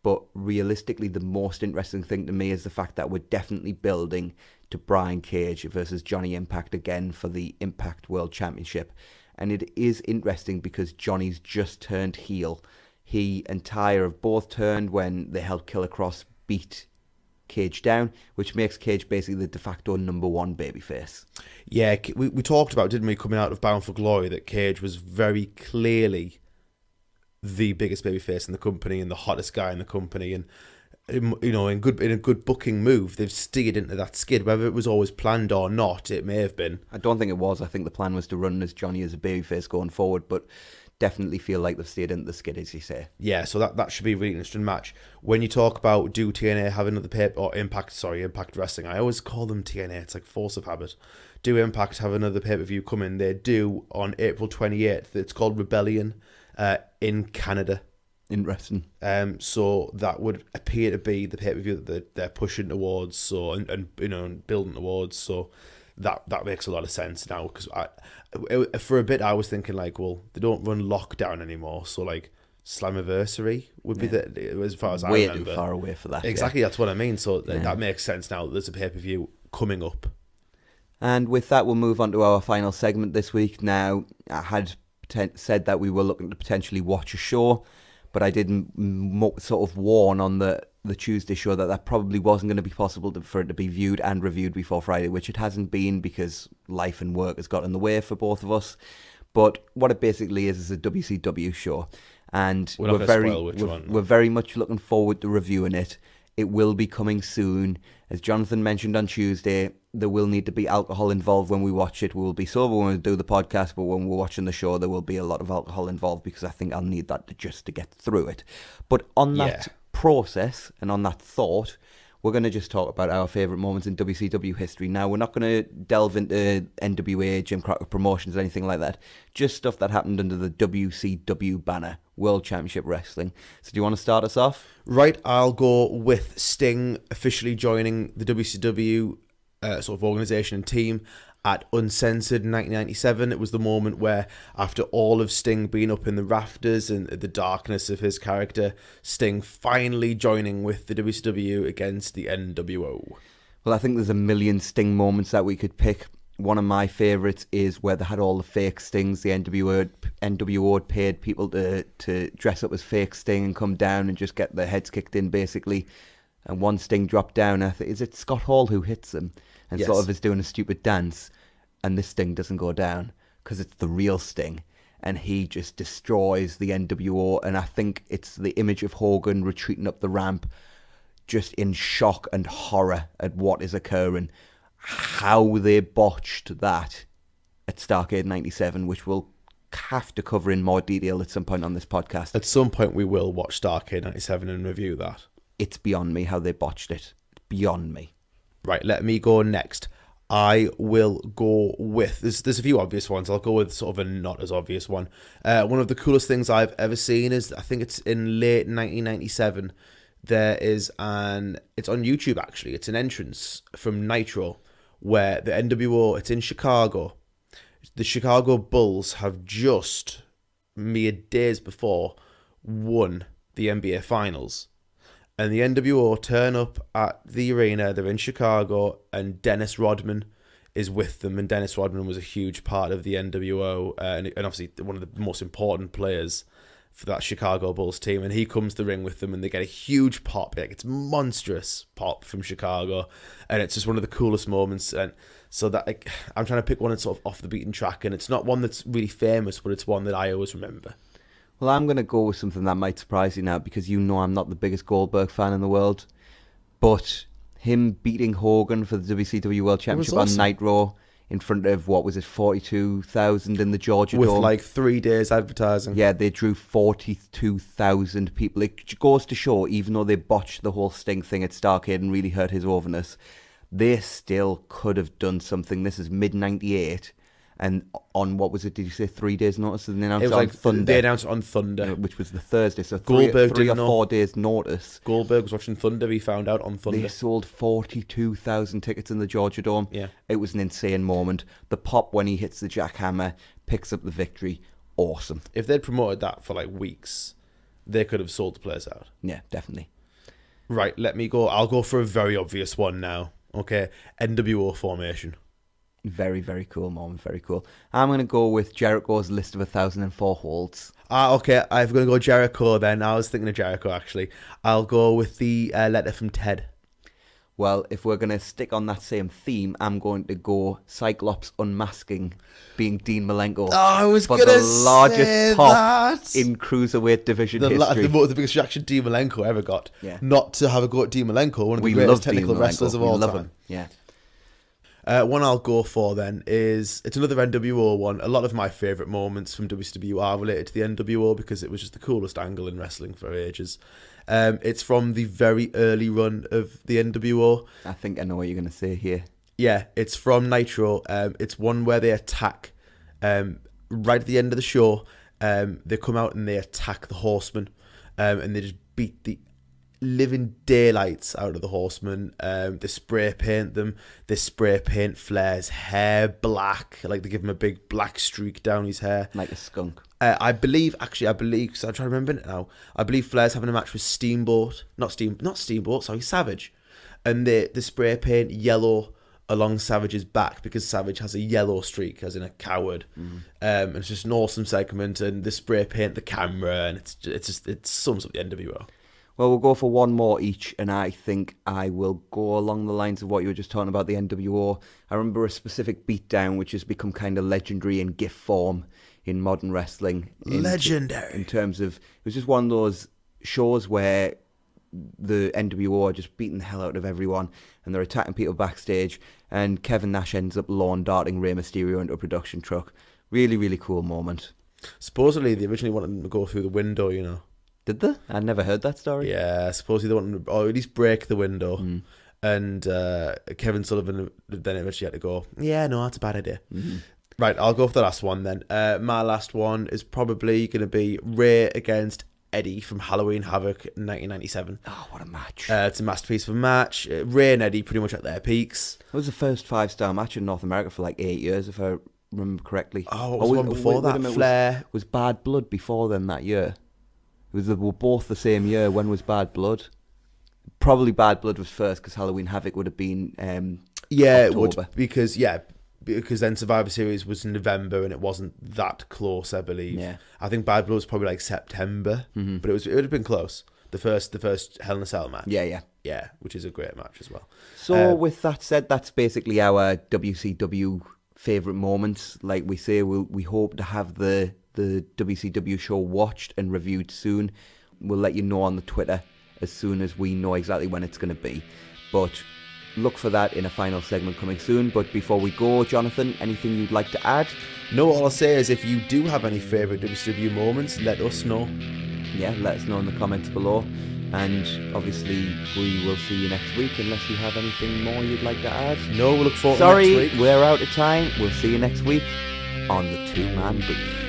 but realistically the most interesting thing to me is the fact that we're definitely building to Brian Cage versus Johnny Impact again for the Impact World Championship. And it is interesting because Johnny's just turned heel. He and Taya have both turned when they helped Killer Cross beat Cage down, which makes Cage basically the de facto number one babyface. Yeah, we talked about, didn't we, coming out of Bound for Glory, that Cage was very clearly the biggest babyface in the company and the hottest guy in the company, and in a good booking move, they've steered into that skid. Whether it was always planned or not, it may have been. I don't think it was. I think the plan was to run as Johnny as a babyface going forward, but definitely feel like they've steered into the skid, as you say. Yeah, so that should be a really interesting match. When you talk about do TNA have another Impact Wrestling, I always call them TNA, it's like force of habit. Do Impact have another pay-per-view coming? They do on April 28th. It's called Rebellion in Canada. Interesting. So that would appear to be the pay-per-view that they're pushing towards, so and building towards. So that makes a lot of sense now, because for a bit I was thinking like, well, they don't run Lockdown anymore, so like Slammiversary would be as far as I remember. Way too far away for that. Exactly, that's what I mean. So that makes sense now that there's a pay-per-view coming up. And with that, we'll move on to our final segment this week. Now, I had said that we were looking to potentially watch a show, but I didn't sort of warn on the the Tuesday show that probably wasn't going to be possible for it to be viewed and reviewed before Friday, which it hasn't been because life and work has got in the way for both of us. But what it basically is a WCW show, and we're very much looking forward to reviewing it. It will be coming soon. As Jonathan mentioned on Tuesday, there will need to be alcohol involved when we watch it. We will be sober when we do the podcast, but when we're watching the show, there will be a lot of alcohol involved because I think I'll need that just to get through it. But on that process and on that thought, we're going to just talk about our favourite moments in WCW history. Now, we're not going to delve into NWA, Jim Crockett Promotions, or anything like that. Just stuff that happened under the WCW banner, World Championship Wrestling. So do you want to start us off? Right, I'll go with Sting officially joining the WCW sort of organisation and team at Uncensored in 1997. It was the moment where, after all of Sting being up in the rafters and the darkness of his character, Sting finally joining with the WCW against the NWO. Well, I think there's a million Sting moments that we could pick. One of my favourites is where they had all the fake Stings. The NWO had paid people to dress up as fake Sting and come down and just get their heads kicked in, basically. And one Sting dropped down. Is it Scott Hall who hits him? And sort of is doing a stupid dance. And this Sting doesn't go down because it's the real Sting. And he just destroys the NWO. And I think it's the image of Hogan retreating up the ramp, just in shock and horror at what is occurring. How they botched that at Starrcade 97, which we'll have to cover in more detail at some point on this podcast. At some point we will watch Starrcade 97 and review that. It's beyond me how they botched it. Beyond me. Right, let me go next. I will go with... There's a few obvious ones. I'll go with sort of a not as obvious one. One of the coolest things I've ever seen is, I think it's in late 1997, there is it's on YouTube actually, it's an entrance from Nitro where the NWO, it's in Chicago. The Chicago Bulls have just, mere days before, won the NBA Finals. And the NWO turn up at the arena, they're in Chicago, and Dennis Rodman is with them. And Dennis Rodman was a huge part of the NWO, and obviously one of the most important players for that Chicago Bulls team. And he comes to the ring with them, and they get a huge pop. Like, it's monstrous pop from Chicago, and it's just one of the coolest moments. And so that, like, I'm trying to pick one that's sort of off the beaten track, and it's not one that's really famous, but it's one that I always remember. Well, I'm going to go with something that might surprise you now, because you know I'm not the biggest Goldberg fan in the world. But him beating Hogan for the WCW World Championship on Nitro in front of, 42,000 in the Georgia Dome. With like 3 days advertising. Yeah, they drew 42,000 people. It goes to show, even though they botched the whole Sting thing at Starrcade and really hurt his overness, they still could have done something. This is mid-98. And on, did you say 3 days notice? And they announced it was on Thunder. They announced it on Thunder. Which was the Thursday, so Goldberg three or 4 days notice. Goldberg was watching Thunder, he found out on Thunder. They sold 42,000 tickets in the Georgia Dome. Yeah. It was an insane moment. The pop when he hits the jackhammer, picks up the victory, awesome. If they'd promoted that for like weeks, they could have sold the place out. Yeah, definitely. Right, let me go. I'll go for a very obvious one now. Okay, NWO formation. Very, very cool moment. Very cool. I'm going to go with Jericho's list of 1,004 holds. Okay. I'm going to go Jericho then. I was thinking of Jericho, actually. I'll go with the letter from Ted. Well, if we're going to stick on that same theme, I'm going to go Cyclops unmasking being Dean Malenko. I was for going to the largest pop that. in Cruiserweight division history. The biggest reaction Dean Malenko ever got. Yeah. Not to have a go at Dean Malenko, one of the greatest technical wrestlers of all time. Him. Yeah. One I'll go for then is, it's another NWO one. A lot of my favourite moments from WCW are related to the NWO because it was just the coolest angle in wrestling for ages. It's from the very early run of the NWO. I think I know what you're going to say here. Yeah, it's from Nitro. It's one where they attack right at the end of the show. They come out and they attack the Horsemen, and they just beat the living daylights out of the Horsemen. They spray paint them. They spray paint Flair's hair black. Like, they give him a big black streak down his hair. Like a skunk. I believe, because I'm trying to remember it now. I believe Flair's having a match with Savage. And they spray paint yellow along Savage's back because Savage has a yellow streak, as in a coward. And it's just an awesome segment, and they spray paint the camera, and it sums up the NWO. Well, we'll go for one more each, and I think I will go along the lines of what you were just talking about, the NWO. I remember a specific beatdown which has become kind of legendary in GIF form in modern wrestling. Legendary. In terms of, it was just one of those shows where the NWO are just beating the hell out of everyone, and they're attacking people backstage, and Kevin Nash ends up lawn darting Rey Mysterio into a production truck. Really, really cool moment. Supposedly, they originally wanted him to go through the window, you know. Did they? I never heard that story. Yeah, supposedly they wanted him to, or at least break the window. And Kevin Sullivan then eventually had to go, yeah, no, that's a bad idea. Right, I'll go for the last one then. My last one is probably going to be Ray against Eddie from Halloween Havoc in 1997. Oh, what a match. It's a masterpiece of a match. Ray and Eddie pretty much at their peaks. It was the first 5-star match in North America for like 8 years, if I remember correctly. Oh, what was the one before that? Flair. Was Bad Blood before then that year? They were both the same year. When was Bad Blood? Probably Bad Blood was first, because Halloween Havoc would have been yeah, October. It would, because then Survivor Series was in November and it wasn't that close, I believe. Yeah. I think Bad Blood was probably like September, but it would have been close. The first Hell in a Cell match. Yeah, which is a great match as well. So with that said, that's basically our WCW favourite moments. Like we say, we hope to have the WCW show watched and reviewed soon. We'll let you know on the Twitter as soon as we know exactly when it's going to be. But look for that in a final segment coming soon. But before we go, Jonathan, anything you'd like to add? No, all I'll say is if you do have any favourite WCW moments, let us know. Yeah, let us know in the comments below. And obviously, we will see you next week unless you have anything more you'd like to add. No, we'll look forward to next week. Sorry, we're out of time. We'll see you next week on the Two Man Booth.